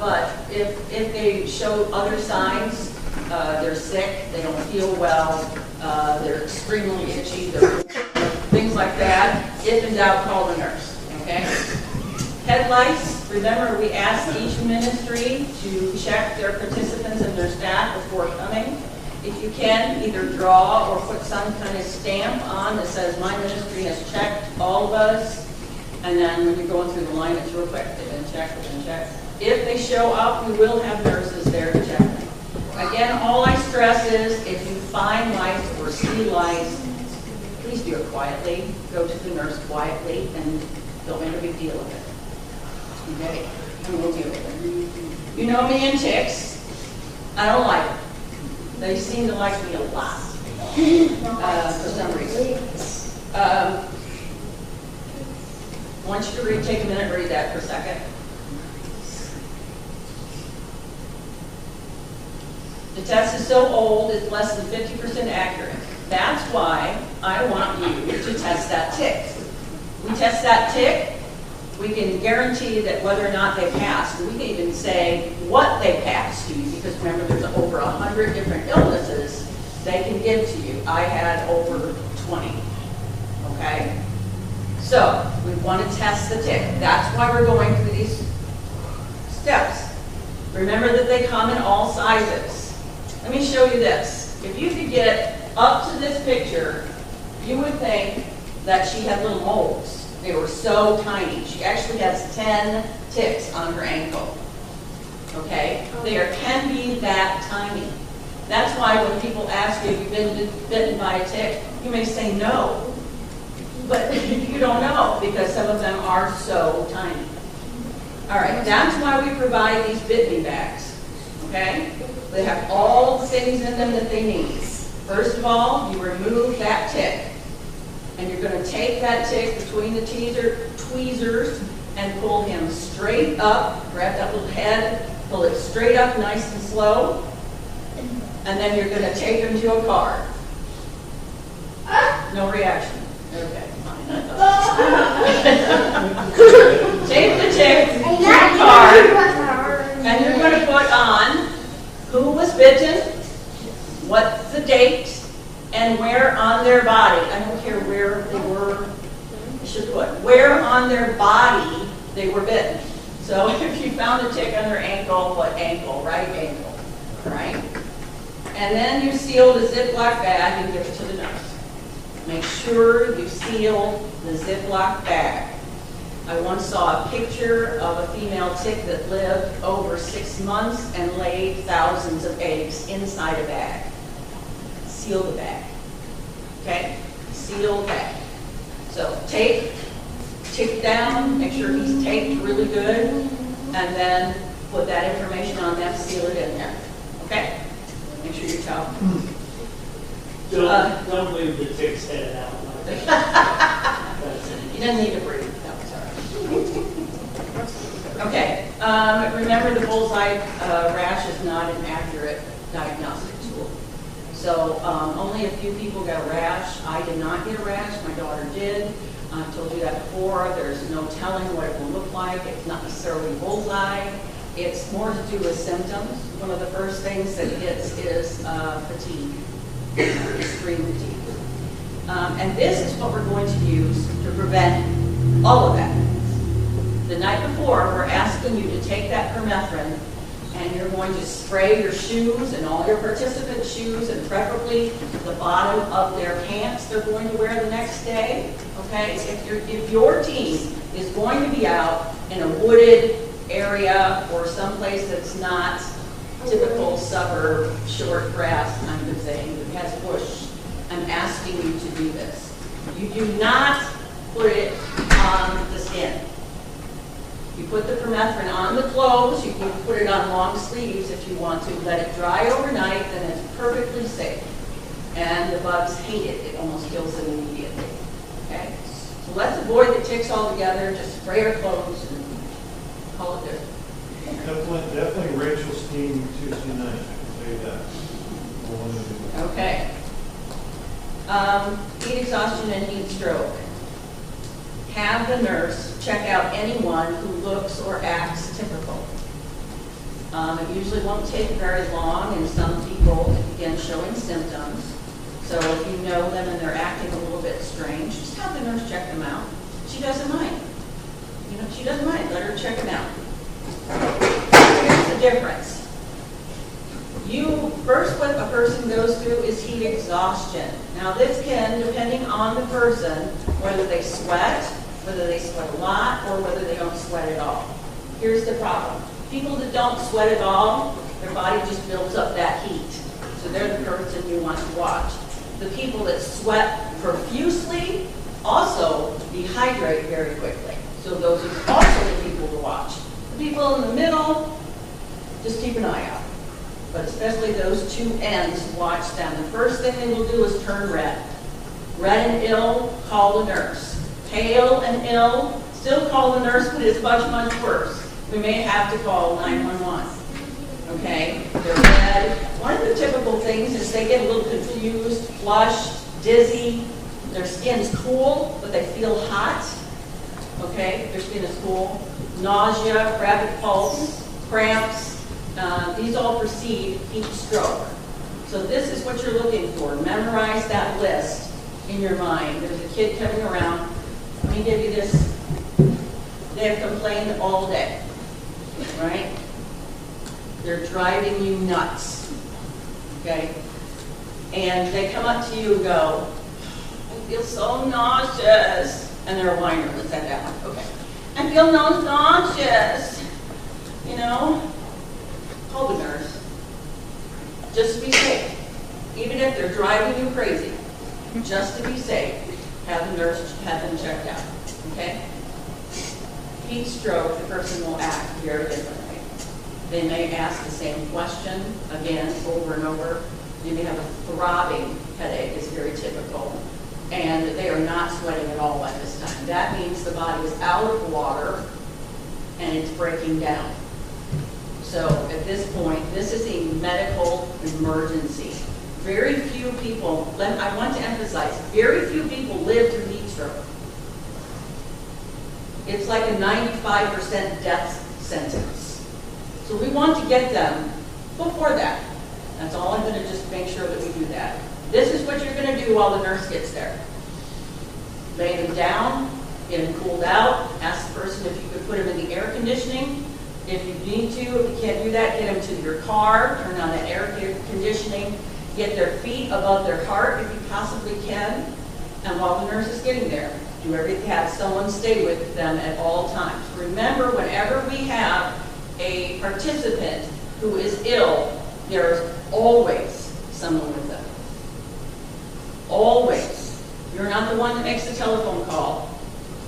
But if they show other signs, they're sick, they don't feel well, they're extremely itchy, things like that, if in doubt, call the nurse, okay? Head lice, remember we ask each ministry to check their participants and their staff before coming. If you can, either draw or put some kind of stamp on that says my ministry has checked all of us, and then when you're going through the line, it's real quick, they've been checked, If they show up, we will have nurses there to check them. Again, all I stress is if you find lice or see lice, please do it quietly. Go to the nurse quietly and don't make a big deal of it. Okay? And we'll deal with it. You know me and ticks. I don't like them. They seem to like me a lot for some reason. I want you to take a minute and read that for a second. The test is so old, it's less than 50% accurate. That's why I want you to test that tick. We test that tick, we can guarantee that whether or not they passed. We can even say what they passed to you, because remember there's over 100 different illnesses they can give to you. I had over 20, okay? So we want to test the tick. That's why we're going through these steps. Remember that they come in all sizes. Let me show you this. If you could get up to this picture, you would think that she had little moles. They were so tiny. She actually has 10 ticks on her ankle. Okay? They can be that tiny. That's why when people ask you, have you been bitten by a tick, you may say no. But you don't know, because some of them are so tiny. All right, that's why we provide these bit-me bags. Okay? They have all the things in them that they need. First of all, you remove that tick. And you're going to take that tick between the tweezers and pull him straight up. Grab that little head, pull it straight up nice and slow. And then you're going to take him to a car. No reaction. Okay, fine. Take the tick to the car. And you're going to put on who was bitten, what's the date, and where on their body. I don't care where they were, I should put, where on their body they were bitten. So if you found a tick on their ankle, what ankle? Right ankle, right? And then you seal the Ziploc bag and give it to the nurse. Make sure you seal the Ziploc bag. I once saw a picture of a female tick that lived over 6 months and laid thousands of eggs inside a bag. Seal the bag. Okay? Seal the bag. So tape, tick down, make sure he's taped really good, and then put that information on them, seal it in there. Okay? Make sure you tell. Don't leave the tick's head out. He doesn't need to breathe. No, sorry. Okay. Remember, the bullseye rash is not an accurate diagnostic tool. So only a few people got a rash. I did not get a rash. My daughter did. I told you that before. There's no telling what it will look like. It's not necessarily bullseye. It's more to do with symptoms. One of the first things that hits is fatigue, extreme fatigue. And this is what we're going to use to prevent all of that. The night before, we're asking you to take that permethrin and you're going to spray your shoes and all your participant shoes and preferably the bottom of their pants they're going to wear the next day. Okay? If your team is going to be out in a wooded area or someplace that's not typical suburb, short grass kind of thing that has bush, I'm asking you to do this. You do not put it on the skin. You put the permethrin on the clothes, you can put it on long sleeves if you want to, let it dry overnight, then it's perfectly safe. And the bugs hate it, it almost kills them immediately. Okay? So let's avoid the ticks altogether, just spray our clothes and call it good. Definitely Rachel's team Tuesday night, I can tell you that. We'll want to do that. Okay. Heat exhaustion and heat stroke. Have the nurse check out anyone who looks or acts typical. It usually won't take very long, and some people begin showing symptoms. So if you know them and they're acting a little bit strange, just have the nurse check them out. She doesn't mind. You know, she doesn't mind. Let her check them out. Here's the difference. First what a person goes through is heat exhaustion. Now this can, depending on the person, whether they sweat a lot, or whether they don't sweat at all. Here's the problem. People that don't sweat at all, their body just builds up that heat. So they're the person you want to watch. The people that sweat profusely also dehydrate very quickly. So those are also the people to watch. The people in the middle, just keep an eye out. But especially those two ends, watch them. The first thing they will do is turn red. Red and ill, call the nurse. Pale and ill, still call the nurse, but it's much, much worse. We may have to call 911. Okay? They're red. One of the typical things is they get a little confused, flushed, dizzy. Their skin's cool, but they feel hot. Okay? Their skin is cool. Nausea, rapid pulse, cramps. These all precede heat stroke. So this is what you're looking for. Memorize that list in your mind. There's a kid coming around. Let me give you this. They have complained all day, right? They're driving you nuts, okay? And they come up to you and go, I feel so nauseous. And they're a whiner. Let's have that one. Okay. I feel no nauseous. You know? Call the nurse. Just to be safe. Even if they're driving you crazy, just to be safe, have the nurse have them checked out. Okay? Heat stroke, the person will act very differently. They may ask the same question again, over and over. You may have a throbbing headache, is very typical. And they are not sweating at all at this time. That means the body is out of water and it's breaking down. So at this point, this is a medical emergency. Very few people, I want to emphasize, very few people live through heat stroke. It's like a 95% death sentence. So we want to get them before that. That's all I'm going to just make sure that we do that. This is what you're going to do while the nurse gets there. Lay them down, get them cooled out, ask the person if you could put them in the air conditioning. If you need to, if you can't do that, get them to your car, turn on the air conditioning, get their feet above their heart if you possibly can. And while the nurse is getting there, do everything, have someone stay with them at all times. Remember, whenever we have a participant who is ill, there's always someone with them. Always. You're not the one that makes the telephone call.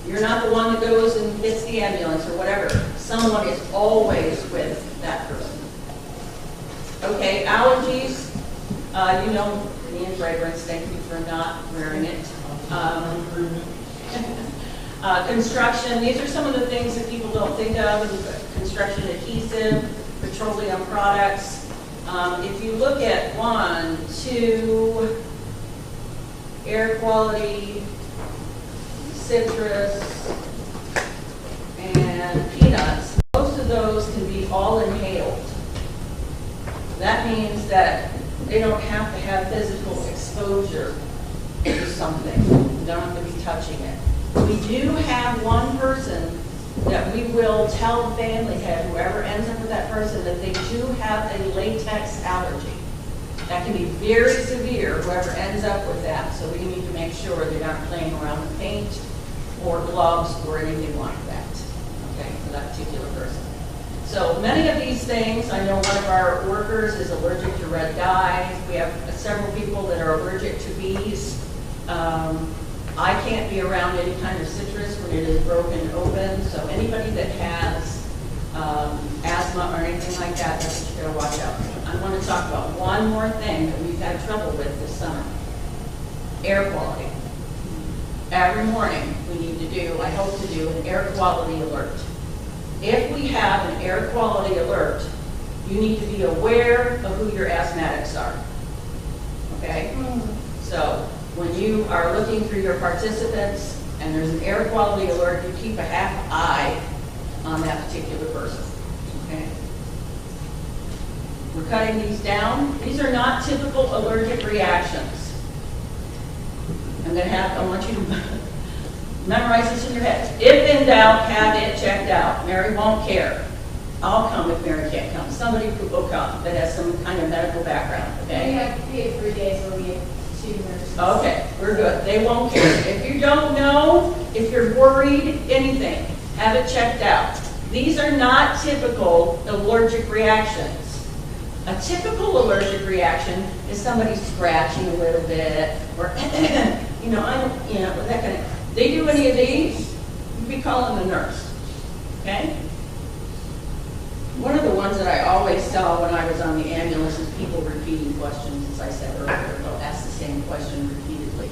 You're not the one that goes and gets the ambulance or whatever. Someone is always with that person. Okay, allergies. You know, me and fragrance, thank you for not wearing it. Construction, these are some of the things that people don't think of. Construction adhesive, petroleum products. If you look at 1, 2, air quality, citrus, and peanuts, most of those can be all inhaled. That means that they don't have to have physical exposure to something. You don't have to be touching it. We do have one person that we will tell the family head, whoever ends up with that person, that they do have a latex allergy. That can be very severe, whoever ends up with that. So we need to make sure they're not playing around with paint or gloves or anything like that, okay, for that particular person. So many of these things, I know one of our workers is allergic to red dye. We have several people that are allergic to bees. I can't be around any kind of citrus when it is broken open, so anybody that has asthma or anything like that, that's what you gotta watch out for. I want to talk about one more thing that we've had trouble with this summer. Air quality. Every morning, we need to do, I hope to do, an air quality alert. If we have an air quality alert, you need to be aware of who your asthmatics are. Okay? So, when you are looking through your participants and there's an air quality alert, you keep a half eye on that particular person. Okay? We're cutting these down. These are not typical allergic reactions. I want you to memorize this in your heads. If in doubt, have it checked out. Mary won't care. I'll come if Mary can't come. Somebody will come that has some kind of medical background, okay? We have 3 days where we have 2 nurses. Okay, we're good. They won't care. If you don't know, if you're worried, anything, have it checked out. These are not typical allergic reactions. A typical allergic reaction is somebody scratching a little bit, or that kind of. They do any of these, you'd be calling the nurse. Okay? One of the ones that I always saw when I was on the ambulance is people repeating questions, as I said earlier. They'll ask the same question repeatedly,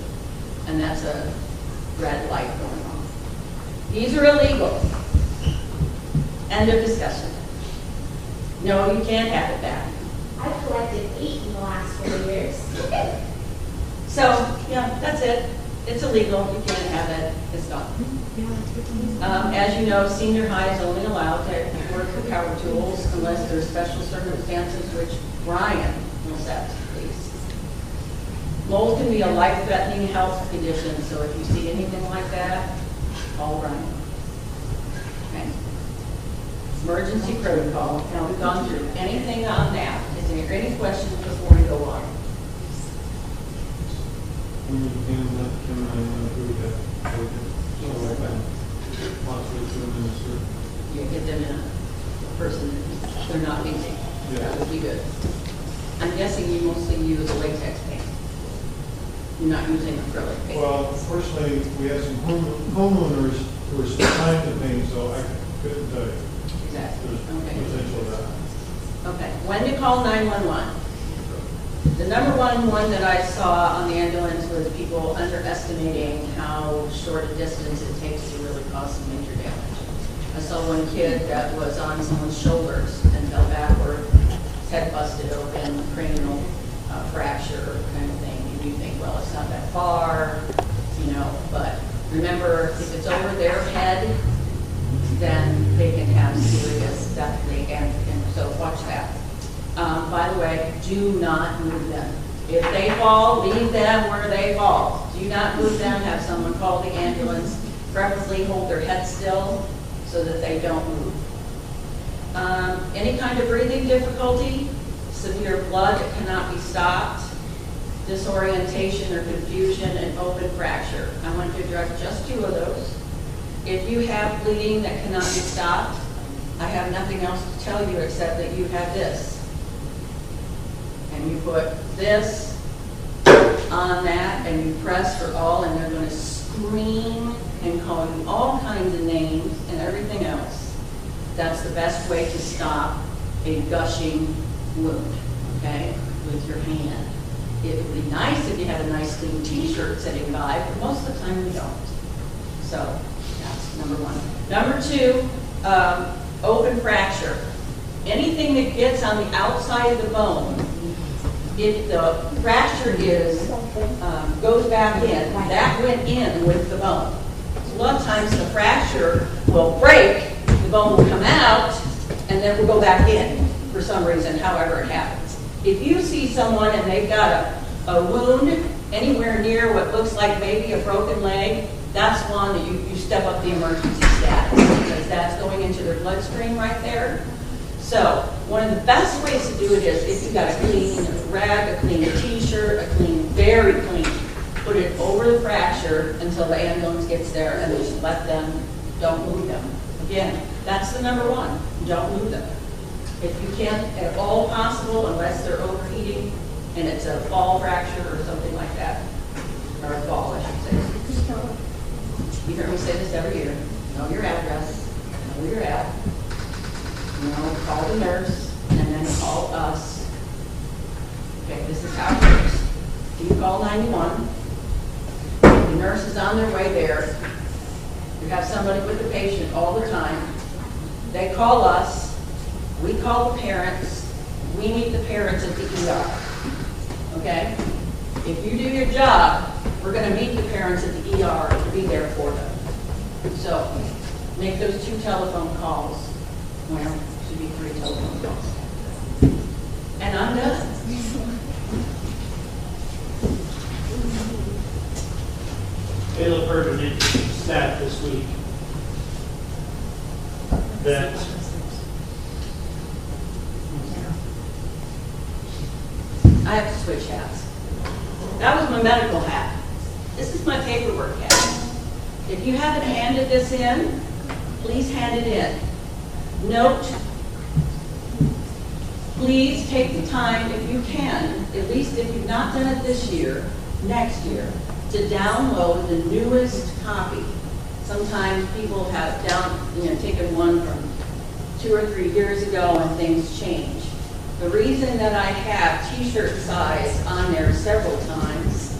and that's a red light going on. These are illegal. End of discussion. No, you can't have it back. I've collected 8 in the last 4 years. So, yeah, that's it. It's illegal. You can't have it. It's gone. As you know, senior high is only allowed to work with power tools unless there's special circumstances, which Brian will set, please. Mold can be a life-threatening health condition, so if you see anything like that, call Brian. Okay. Emergency protocol. Now, we've gone through anything on that. Is there any questions before we go on? When you can approve that, so I can possibly to administer. You get them in a person that they're not using. Yeah. That would be good. I'm guessing you mostly use latex paint. You're not using acrylic paint. Well, fortunately, we have some homeowners who are still trying to paint, so I couldn't tell you. Exactly. There's Okay. potential of that. Okay. When to call 911? The number one that I saw on the ambulance was people underestimating how short a distance it takes to really cause some major damage. I saw one kid that was on someone's shoulders and fell backward, his head busted open, cranial fracture kind of thing. And you think, well, it's not that far, but remember, if it's over their head, then they can have serious deathly and so watch that. By the way, do not move them. If they fall, leave them where they fall. Do not move them. Have someone call the ambulance. Preferably hold their head still so that they don't move. Any kind of breathing difficulty, severe blood that cannot be stopped, disorientation or confusion, and open fracture. I want to address just 2 of those. If you have bleeding that cannot be stopped, I have nothing else to tell you except that you have this. And you put this on that and you press for all, and they're going to scream and call you all kinds of names and everything else. That's the best way to stop a gushing wound, okay, with your hand. It would be nice if you had a nice clean t-shirt sitting by, but most of the time we don't. So that's number 1. Number 2, open fracture. Anything that gets on the outside of the bone, if the fracture goes back in, that went in with the bone. So a lot of times the fracture will break, the bone will come out, and then will go back in for some reason, however it happens. If you see someone and they've got a wound anywhere near what looks like maybe a broken leg, that's one that you step up the emergency status, because that's going into their bloodstream right there. So one of the best ways to do it is if you've got a clean rag, a clean t-shirt, a clean, very clean, put it over the fracture until the ambulance gets there and just let them, don't move them, Again, that's the number one. Don't move them. If you can, at all possible, unless they're overheating and it's a fall fracture or something like that, or a fall, I should say. You hear me say this every year. Know your address, know where you're at. You know, call the nurse, and then call us. Okay, this is how it works. You call 911. The nurse is on their way there. You have somebody with the patient all the time. They call us. We call the parents. We meet the parents at the ER. Okay? If you do your job, we're going to meet the parents at the ER to be there for them. So make those 2 telephone calls. Well, it should be 3 telephone calls. And I'm done. Caleb heard an interesting stat this week that I have to switch hats. That was my medical hat. This is my paperwork hat. If you haven't handed this in, please hand it in. Note, please take the time, if you can, at least if you've not done it this year, next year, to download the newest copy. Sometimes people have taken one from 2 or 3 years ago and things change. The reason that I have t-shirt size on there several times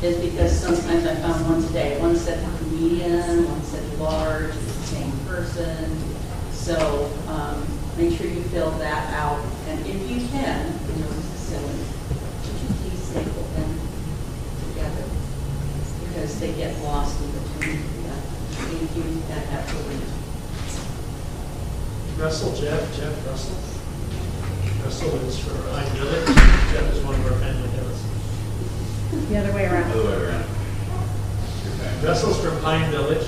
is because sometimes I found one today. One said medium, one said large, it's the same person. So make sure you fill that out. And if you can, this is silly, would you please staple them together? Because they get lost in between. Thank you, that absolutely. Russell, Jeff Russell. Russell is for Pine Village. Jeff is one of our family hills. The other way around. Other way around. Russell's from Pine Village.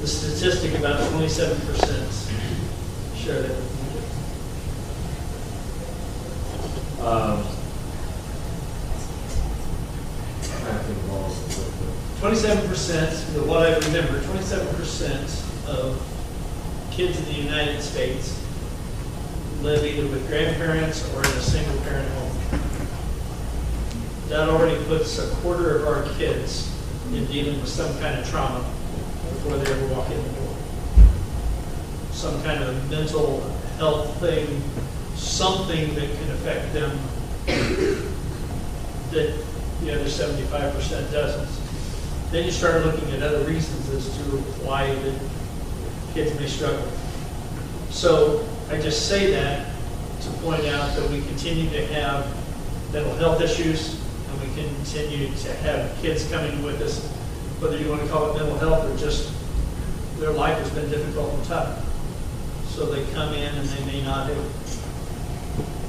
The statistic about 27% share that. 27%, what I remember, 27% of kids in the United States live either with grandparents or in a single parent home. That already puts a quarter of our kids in dealing with some kind of trauma before they ever walk in the door. Some kind of mental health thing, something that can affect them that the other 75% doesn't. Then you start looking at other reasons as to why the kids may struggle. So I just say that to point out that we continue to have mental health issues, and we continue to have kids coming with us, whether you want to call it mental health or just their life has been difficult and tough. So they come in and they may not have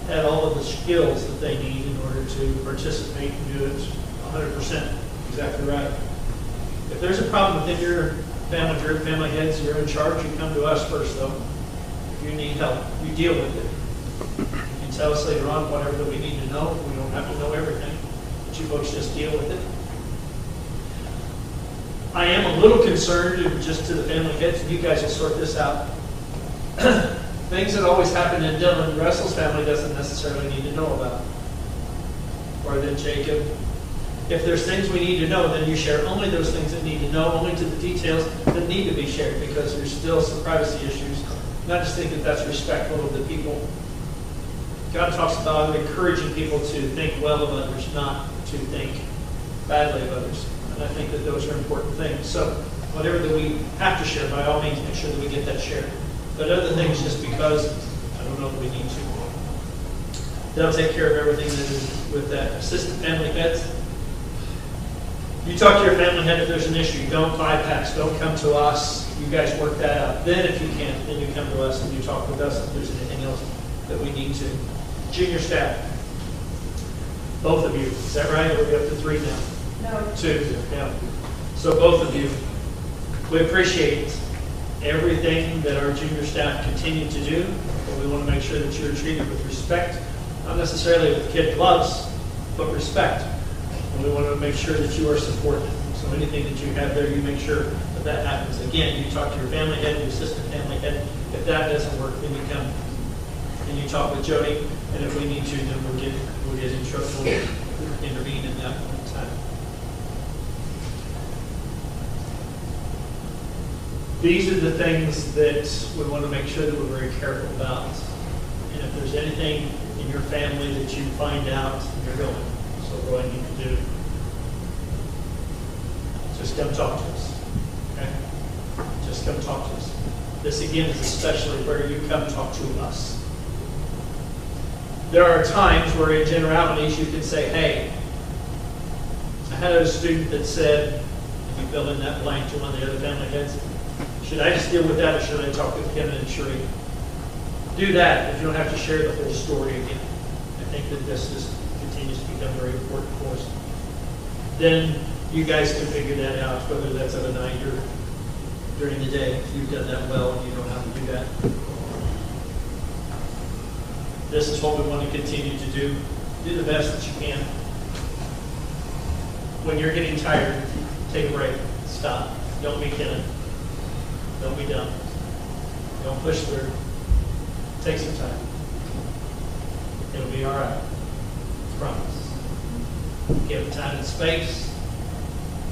had all of the skills that they need in order to participate and do it 100%. Exactly right. If there's a problem within your family group, family heads, you're in charge, you come to us first though. If you need help, you deal with it. You can tell us later on whatever that we need to know. We don't have to know everything, but you folks just deal with it. I am a little concerned, just to the family heads, and you guys will sort this out. Things that always happen in Dylan, Russell's family doesn't necessarily need to know about. Or that Jacob, if there's things we need to know, then you share only those things that need to know, only to the details that need to be shared, because there's still some privacy issues. And I just think that that's respectful of the people. God talks about encouraging people to think well of others, not to think badly of others. And I think that those are important things. So whatever that we have to share, by all means, make sure that we get that shared. But other things, just because, I don't know that we need to. They'll take care of everything that is with that. Assistant family heads. You talk to your family head if there's an issue. Don't bypass. Don't come to us. You guys work that out. Then if you can, then you come to us and you talk with us if there's anything else that we need to. Junior staff. Both of you. Is that right? Or are we up to 3 now? No. 2. Yeah. So both of you. We appreciate everything that our junior staff continue to do, but we want to make sure that you're treated with respect, not necessarily with kid gloves, but respect. make sure that you are supported. So anything that you have there, you make sure that that happens. Again, you talk to your family head, your assistant family head. If that doesn't work, then you come and you talk with Jody, and if we need to, then we'll get in trouble, we'll intervene in that one time. These are the things that we want to make sure that we're very careful about. And if there's anything in your family that you find out, you're going, so what I need to do, just come talk to us. Okay? Just come talk to us. This again is especially where you come talk to us. There are times where in generalities you can say, hey, I had a student that said, if you fill in that blank to one of the other family heads, should I just deal with that or should I talk with Kevin and Sheree? Do that if you don't have to share the whole story again. I think that this just continues to become very important for us. Then you guys can figure that out, whether that's at a night or during the day. If you've done that well and you know how to do that. This is what we want to continue to do. Do the best that you can. When you're getting tired, take a break. Stop. Don't be killing. Don't be dumb. Don't push through. Take some time. It'll be all right. Promise. Give them time and space.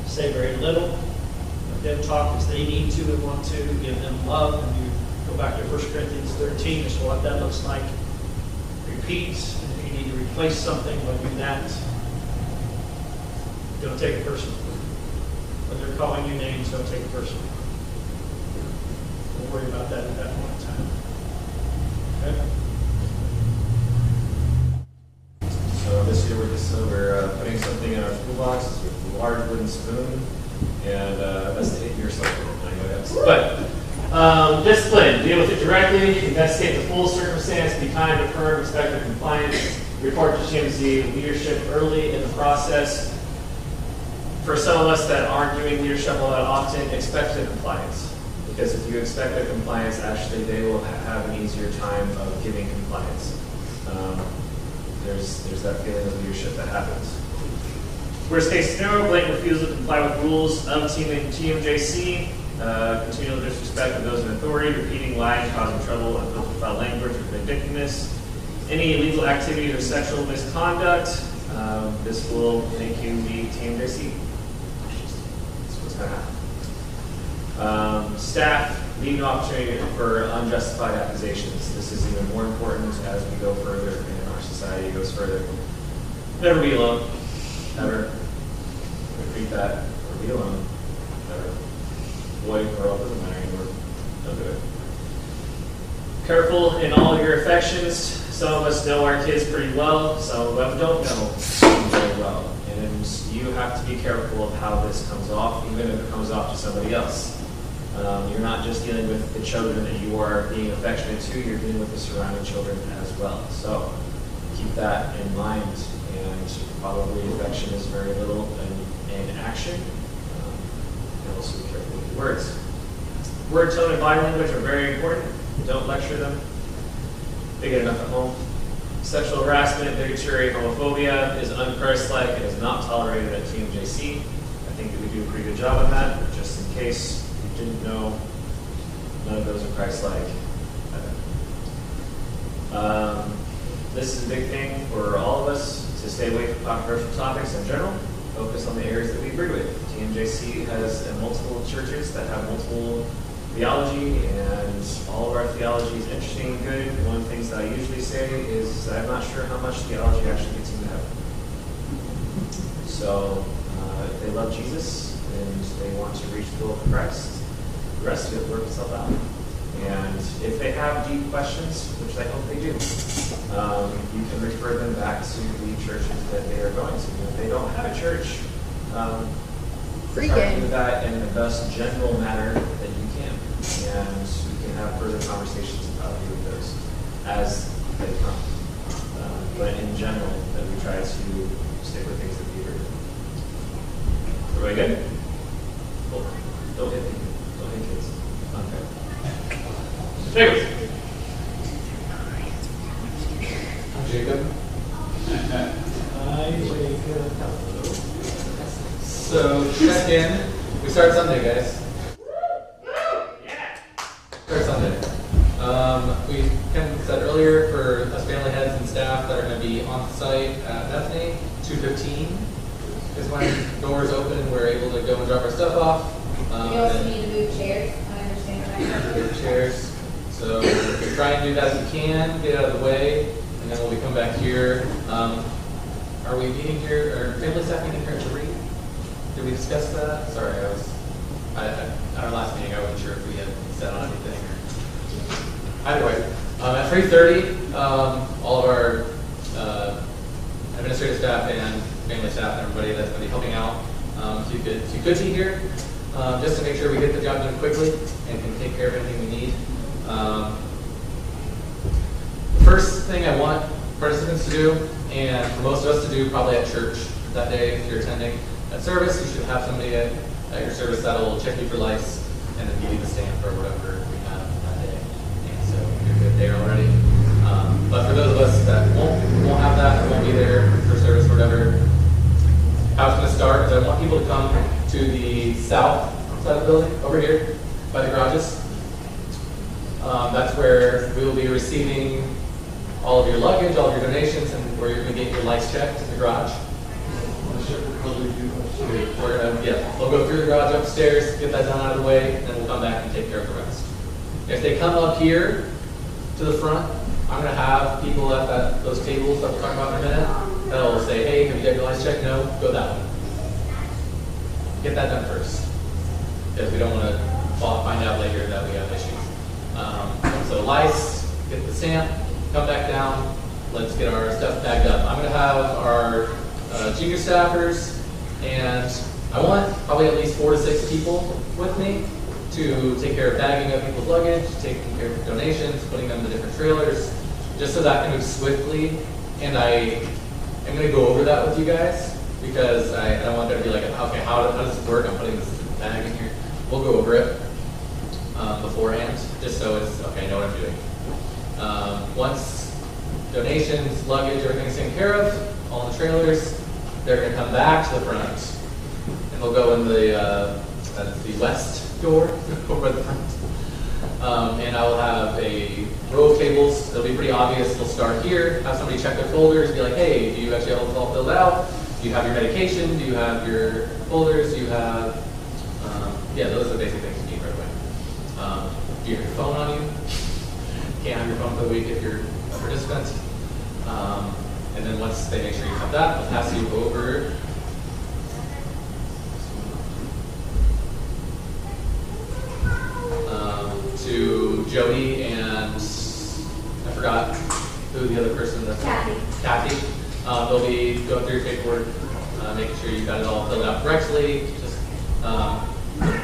Say very little. Let them talk as they need to and want to. Give them love. And you go back to 1 Corinthians 13 as to what that looks like. Repeat. And if you need to replace something, we'll do that. Don't take it personally. When they're calling you names, don't take it personally. Don't worry about that at that point in time. Okay? So this year we're putting something in our toolbox with a large wooden spoon, and that's the 8-year cycle. I know that's. But discipline, deal with it directly, investigate the full circumstance, be kind, but firm, expect their compliance, report to TMZ leadership early in the process. For some of us that aren't doing leadership all that often, expect their compliance. Because if you expect their compliance, actually they will have an easier time of giving compliance. There's that feeling of leadership that happens. Worst case scenario, blatant refusal to comply with rules of TMJC, continual disrespect of those in authority, repeating, lying, causing trouble, unfiltered foul language, or vindictiveness, any illegal activities or sexual misconduct. This will make you leave TMJC. That's what's going to happen. Staff, leave no opportunity for unjustified accusations. This is even more important as we go further and our society goes further. Never be alone. Never. Repeat that. Or be alone. Never. Boy, girl, doesn't matter anymore. Don't do it. Careful in all of your affections. Some of us know our kids pretty well. Some of them don't know them very well. And you have to be careful of how this comes off, even if it comes off to somebody else. You're not just dealing with the children that you are being affectionate to, you're dealing with the surrounding children as well. So keep that in mind. And probably affection is very little in action. And also be careful with your words. Word, tone, and body language are very important. Don't lecture them. They get enough at home. Sexual harassment, bigotry, homophobia is unchristlike and is not tolerated at TMJC. I think that we do a pretty good job on that, but just in case you didn't know, none of those are Christ-like. This is a big thing for all of us to stay away from controversial topics in general. Focus on the areas that we agree with. TMJC has multiple churches that have multiple theology, and all of our theology is interesting and good. One of the things that I usually say is that I'm not sure how much theology actually gets into heaven. So if they love Jesus and they want to reach the goal of Christ, the rest of it works itself out. And if they have deep questions, which I hope they do, you can refer them back to the churches that they are going to. If they don't have a church, Free try to game. do that in the best general manner that you can. And we can have further conversations about any of those as they come. But in general, that we try to stick with things that we agree with. Everybody good? Cool. Don't hit people. Don't hit kids. Okay. Jacob. Jacob. Hi, Jacob. So check in. We start Sunday, guys. Start Sunday. We kind of said earlier for us family heads and staff that are going to be on site at Bethany, 2:15 is when doors open and we're able to go and drop our stuff off. We also need to move chairs, I understand that. Move chairs. So we try and do that if we can, get out of the way, and then when we come back here, are we meeting here, or family staff meeting here at 3? Did we discuss that? Sorry, at our last meeting, I wasn't sure if we had set on anything. Either way, at 3:30, all of our administrative staff and family staff and everybody that's going to be helping out, if you could be here, just to make sure we get the job done quickly and can take care of anything we need. The first thing I want participants to do, and for most of us to do probably at church that day, if you're attending that service, you should have somebody at your service that'll check you for lice and then give you the stamp or whatever we have that day. And so you're good there already. But for those of us that won't have that, or won't be there for service or whatever, how it's going to start is I want people to come to the south side of the building, over here by the garages. That's where we will be receiving all of your luggage, all of your donations, and where you're going to get your lights checked in the garage. We're gonna, we'll go through the garage upstairs, get that done out of the way, and then we'll come back and take care of the rest. If they come up here to the front, I'm going to have people at those tables that we're talking about in a minute that'll say, hey, have you got your lights checked? No, go that way. Get that done first, because we don't want to find out later that we have issues. So lights, get the stamp, come back down, let's get our stuff bagged up. I'm going to have our junior staffers, and I want probably at least 4 to 6 people with me to take care of bagging up people's luggage, taking care of donations, putting them in the different trailers, just so that can move swiftly. And I am going to go over that with you guys, because I don't want there to be like, okay, how does this work? I'm putting this bag in here. We'll go over it beforehand, just so it's, okay, I know what I'm doing. Once donations, luggage, everything's taken care of, all the trailers, they're going to come back to the front, and they'll go in the west door over the front. And I will have a row of tables. It'll be pretty obvious. They'll start here, have somebody check their folders, be like, hey, do you actually have it all filled out? Do you have your medication? Do you have your folders? Do you have, those are the basic things you need right away. Do you have your phone on you? Can't have your phone for the week if you're a participant. And then once they make sure you have that, I'll pass you over to Jody and I forgot who the other person was. Kathy. They'll be going through your paperwork, making sure you got it all filled out correctly. Just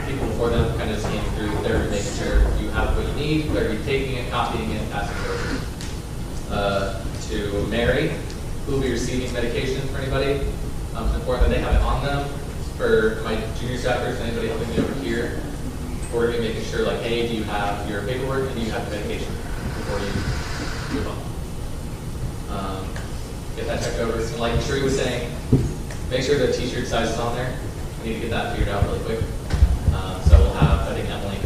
people before them kind of scanning through there, making sure you have what you need. They're going to be taking it, copying it, passing it over to Mary, who will be receiving medication for anybody. It's important that they have it on them. For my junior staffers, anybody helping me over here, we're going to be making sure, like, hey, do you have your paperwork and do you have the medication before you move on? Get that checked over. So like Sheree was saying, make sure the t-shirt size is on there. We need to get that figured out really quick. So we'll have, I think, Emily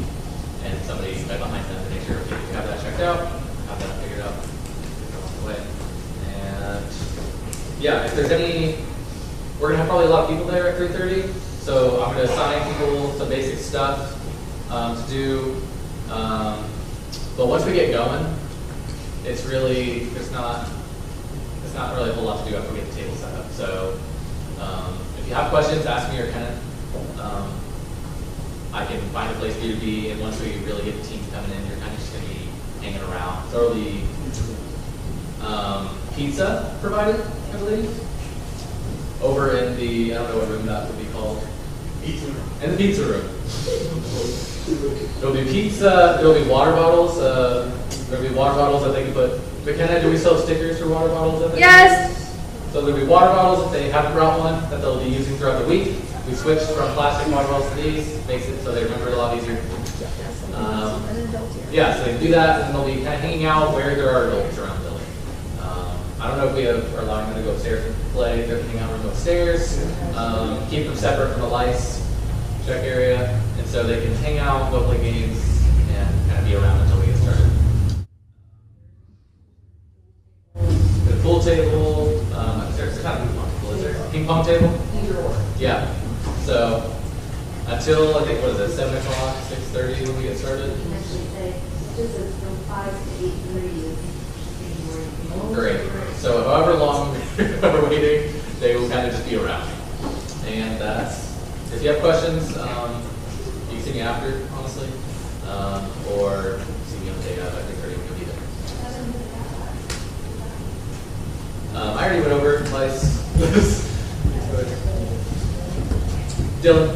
and somebody right behind them to make sure we have that checked out, have that figured out along the way. And yeah, if there's any, we're going to have probably a lot of people there at 3:30. So I'm going to assign people some basic stuff to do. But once we get going, it's really, there's not really a whole lot to do after we get the table set up. So if you have questions, ask me or Kenneth. I can find a place for you to be, and once we really get the team coming in, you're kind of just going to be hanging around. So there'll be pizza provided, I believe, over in the, I don't know what room that would be called. Pizza room. In the pizza room. There'll be pizza, there'll be water bottles, there'll be water bottles that they can put. McKenna, do we sell stickers for water bottles? Yes! So there'll be water bottles if they haven't brought one that they'll be using throughout the week. We switched from plastic water bottles to these, makes it so they remember it a lot easier. So they can do that, and they'll be kind of hanging out where there are adults around the building. I don't know if we are allowing them to go upstairs and play. If they're hanging out, we're going upstairs. Keep them separate from the lights check area, and so they can hang out, go play games, and kind of be around until we get started. The pool table, there's kind of ping pong table. Is there a ping pong table? Yeah. So until I think what is it, 7 o'clock, 6:30 when we get started. Actually say, just as from 5 to 8:30 is. Great. So however long we're waiting, they will kind of just be around. And that's, if you have questions, you can see me after, honestly, or see me on the day of. I think they're going to be there. I already went over advice. Dylan.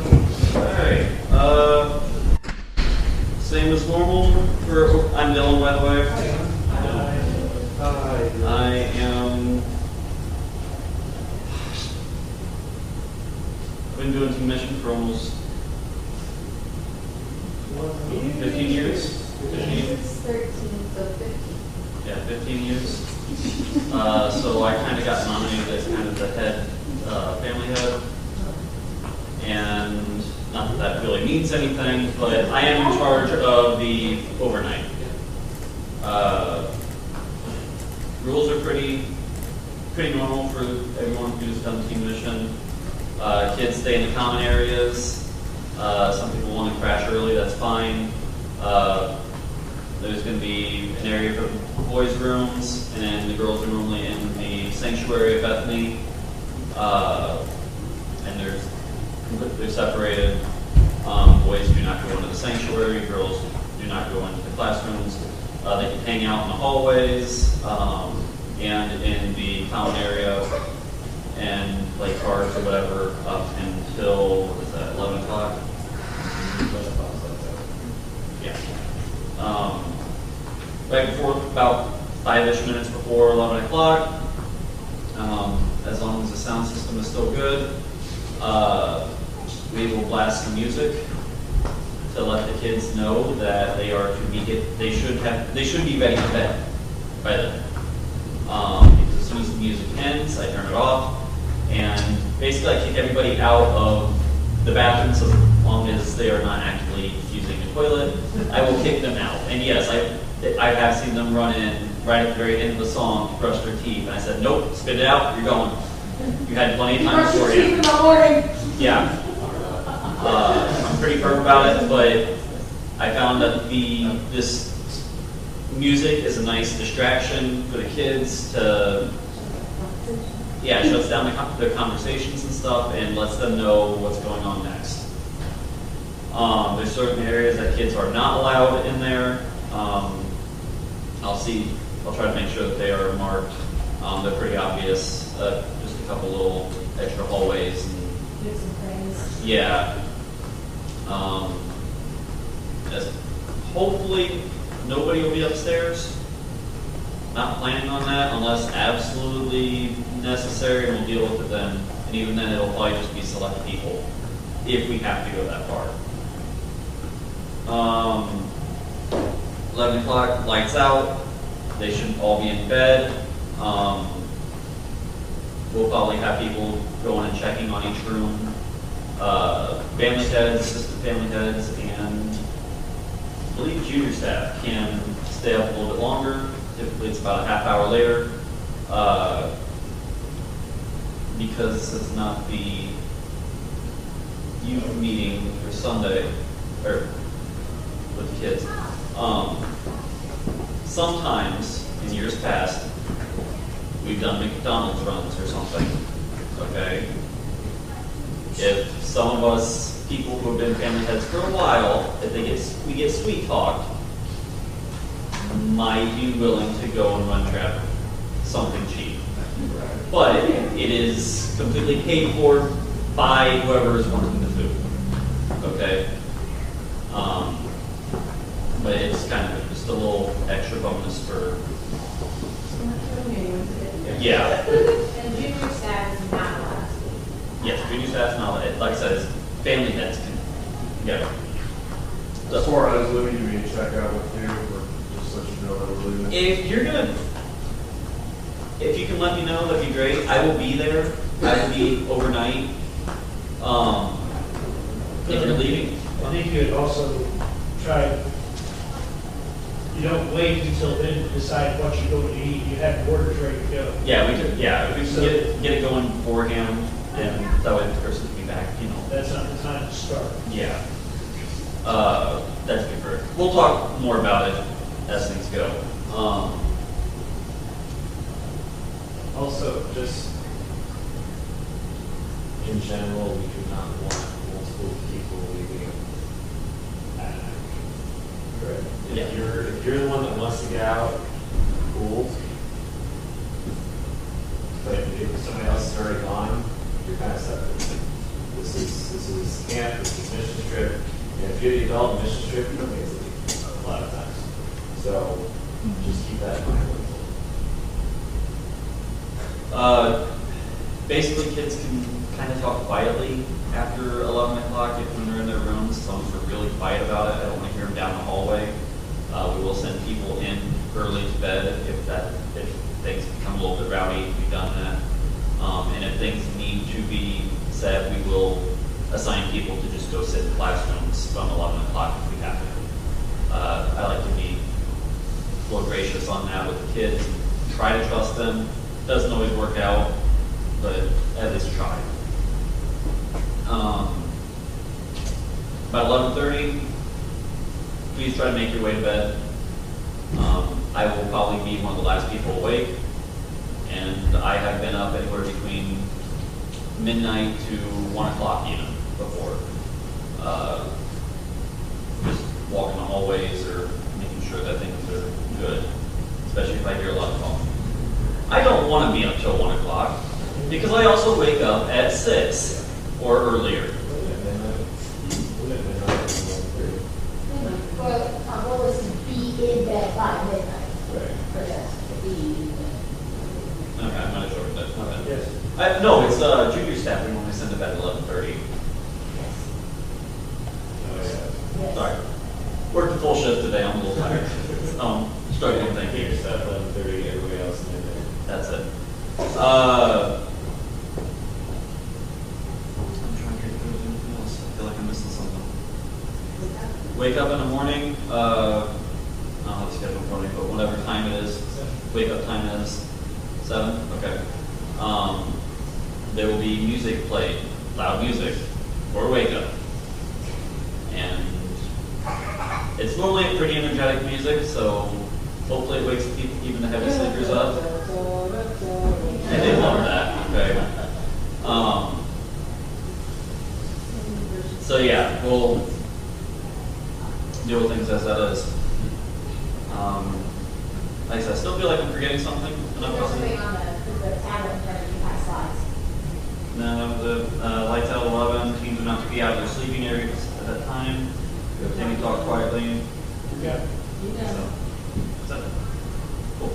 Alright, same as normal. I'm Dylan, by the way. I am. I've been doing team mission for almost 15 years. 15. 13, so 15. Yeah, 15 years. So I kind of got nominated as kind of the head family head. And not that that really means anything, but I am in charge of the overnight. Rules are pretty normal for everyone who's done team mission. Kids stay in the common areas. Some people want to crash early, that's fine. There's going to be an area for the boys' rooms, and then the girls are normally in the sanctuary of Bethany. And they're separated. Boys do not go into the sanctuary, girls do not go into the classrooms. They can hang out in the hallways and in the common area and play cards or whatever up until, what is that, 11 o'clock? Yeah. Right before, about 5-ish minutes before 11 o'clock, as long as the sound system is still good, we will blast some music to let the kids know that they are to be they should be ready for bed by then. Because as soon as the music ends, I turn it off, and basically I kick everybody out of the bathroom so long as they are not actually using the toilet. I will kick them out. And yes, I have seen them run in right at the very end of the song to brush their teeth, and I said, nope, spit it out, you're going. You had plenty of time before you. In the morning. Yeah. I'm pretty firm about it, but I found that this music is a nice distraction for the kids to, yeah, it shuts down their conversations and stuff and lets them know what's going on next. There's certain areas that kids are not allowed in there. I'll try to make sure that they are marked. They're pretty obvious. Just a couple little extra hallways. Yeah. Hopefully nobody will be upstairs. Not planning on that unless absolutely necessary, and we'll deal with it then. And even then it'll probably just be select people if we have to go that far. 11 o'clock, lights out. They should all be in bed. We'll probably have people going and checking on each room. Family heads, assistant family heads, and I believe junior staff can stay up a little bit longer. Typically it's about a half hour later. Because it's not the youth meeting for Sunday, or with the kids. Sometimes, in years past, we've done McDonald's runs or something, okay? If some of us, people who have been family heads for a while, if we get sweet talked, might be willing to go and run trap something cheap. But it is completely paid for by whoever is working the food, okay? But it's kind of just a little extra bonus for, yeah. And junior staff is not allowed. Yes, junior staff's not, like I said, it's family heads can, yeah. As far as leaving, you mean check out with you, or just let you know that we're leaving? If you're gonna, if you can let me know, that'd be great. I will be there. I will be overnight. If you're leaving. I think you would also try, you don't wait until then to decide what you're going to eat. You have your orders ready to go. Yeah, we could. Yeah, we can get it going beforehand, and that way the person can be back. You know. That's not the time to start. Yeah. That'd be great. We'll talk more about it as things go. Also, just in general, we do not want multiple people leaving at night. Right. Yeah. If you're the one that wants to get out, cool. But if somebody else is already gone, you're kind of stuck. This is camp. This is mission trip. And if you're the adult mission trip, you don't get to leave a lot of times. So just keep that in mind. Basically, kids can kind of talk quietly after 11 o'clock when they're in their rooms. Some are really quiet about it. I don't want to hear them down the hallway. We will send people in early to bed if things become a little bit rowdy. We've done that. And if things need to be said, we will assign people to just go sit in classrooms from 11 o'clock if we have to. I like to be a little gracious on that with the kids. Try to trust them. Doesn't always work out, but at least try. About 11:30, please try to make your way to bed. I will probably be one of the last people awake, and I have been up anywhere between midnight to 1 o'clock even before. Just walking the hallways or making sure that things are good, especially if I hear a lot of phone. I don't want to be up till 1 o'clock because I also wake up at 6 or earlier. Well, our goal is to be in bed by midnight. For us to be. Okay, I'm not sure if that's not bad. Yes. No, it's junior staff. We normally send them at 11:30. Yes. Sorry. Worked a full shift today. I'm a little tired. Struggling thinking. Junior staff 11:30, everybody else in there. That's it. I'm trying to think of anything else. I feel like I'm missing something. Wake up in the morning. I don't have the schedule for me, but whatever time it is, wake up time is 7. Okay. There will be music played, loud music, or wake up, and it's normally pretty energetic music, so hopefully it wakes people, even the heavy sleepers up. And they love that. Okay. So yeah, we'll deal with things as that is. Like I said, I still feel like I'm forgetting something. And I'm There's something on the tablet in front of you, past slides. No, the lights out at 11. Teens are not to be out of their sleeping areas at that time. They can talk quietly. Yeah. So, that's it. Cool.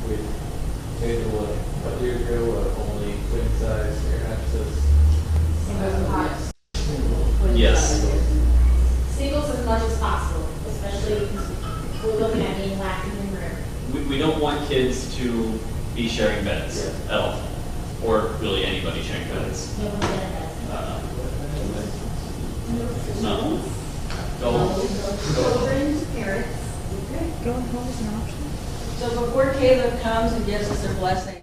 We made a couple years ago only queen size air mattresses. Singles and cots. Yes. Singles as much as possible, especially if we're looking at being lacking in room. We don't want kids to be sharing beds at all. Or really anybody sharing beds. No one's gonna have. No. Children to parents. So before Caleb comes and gives us a blessing,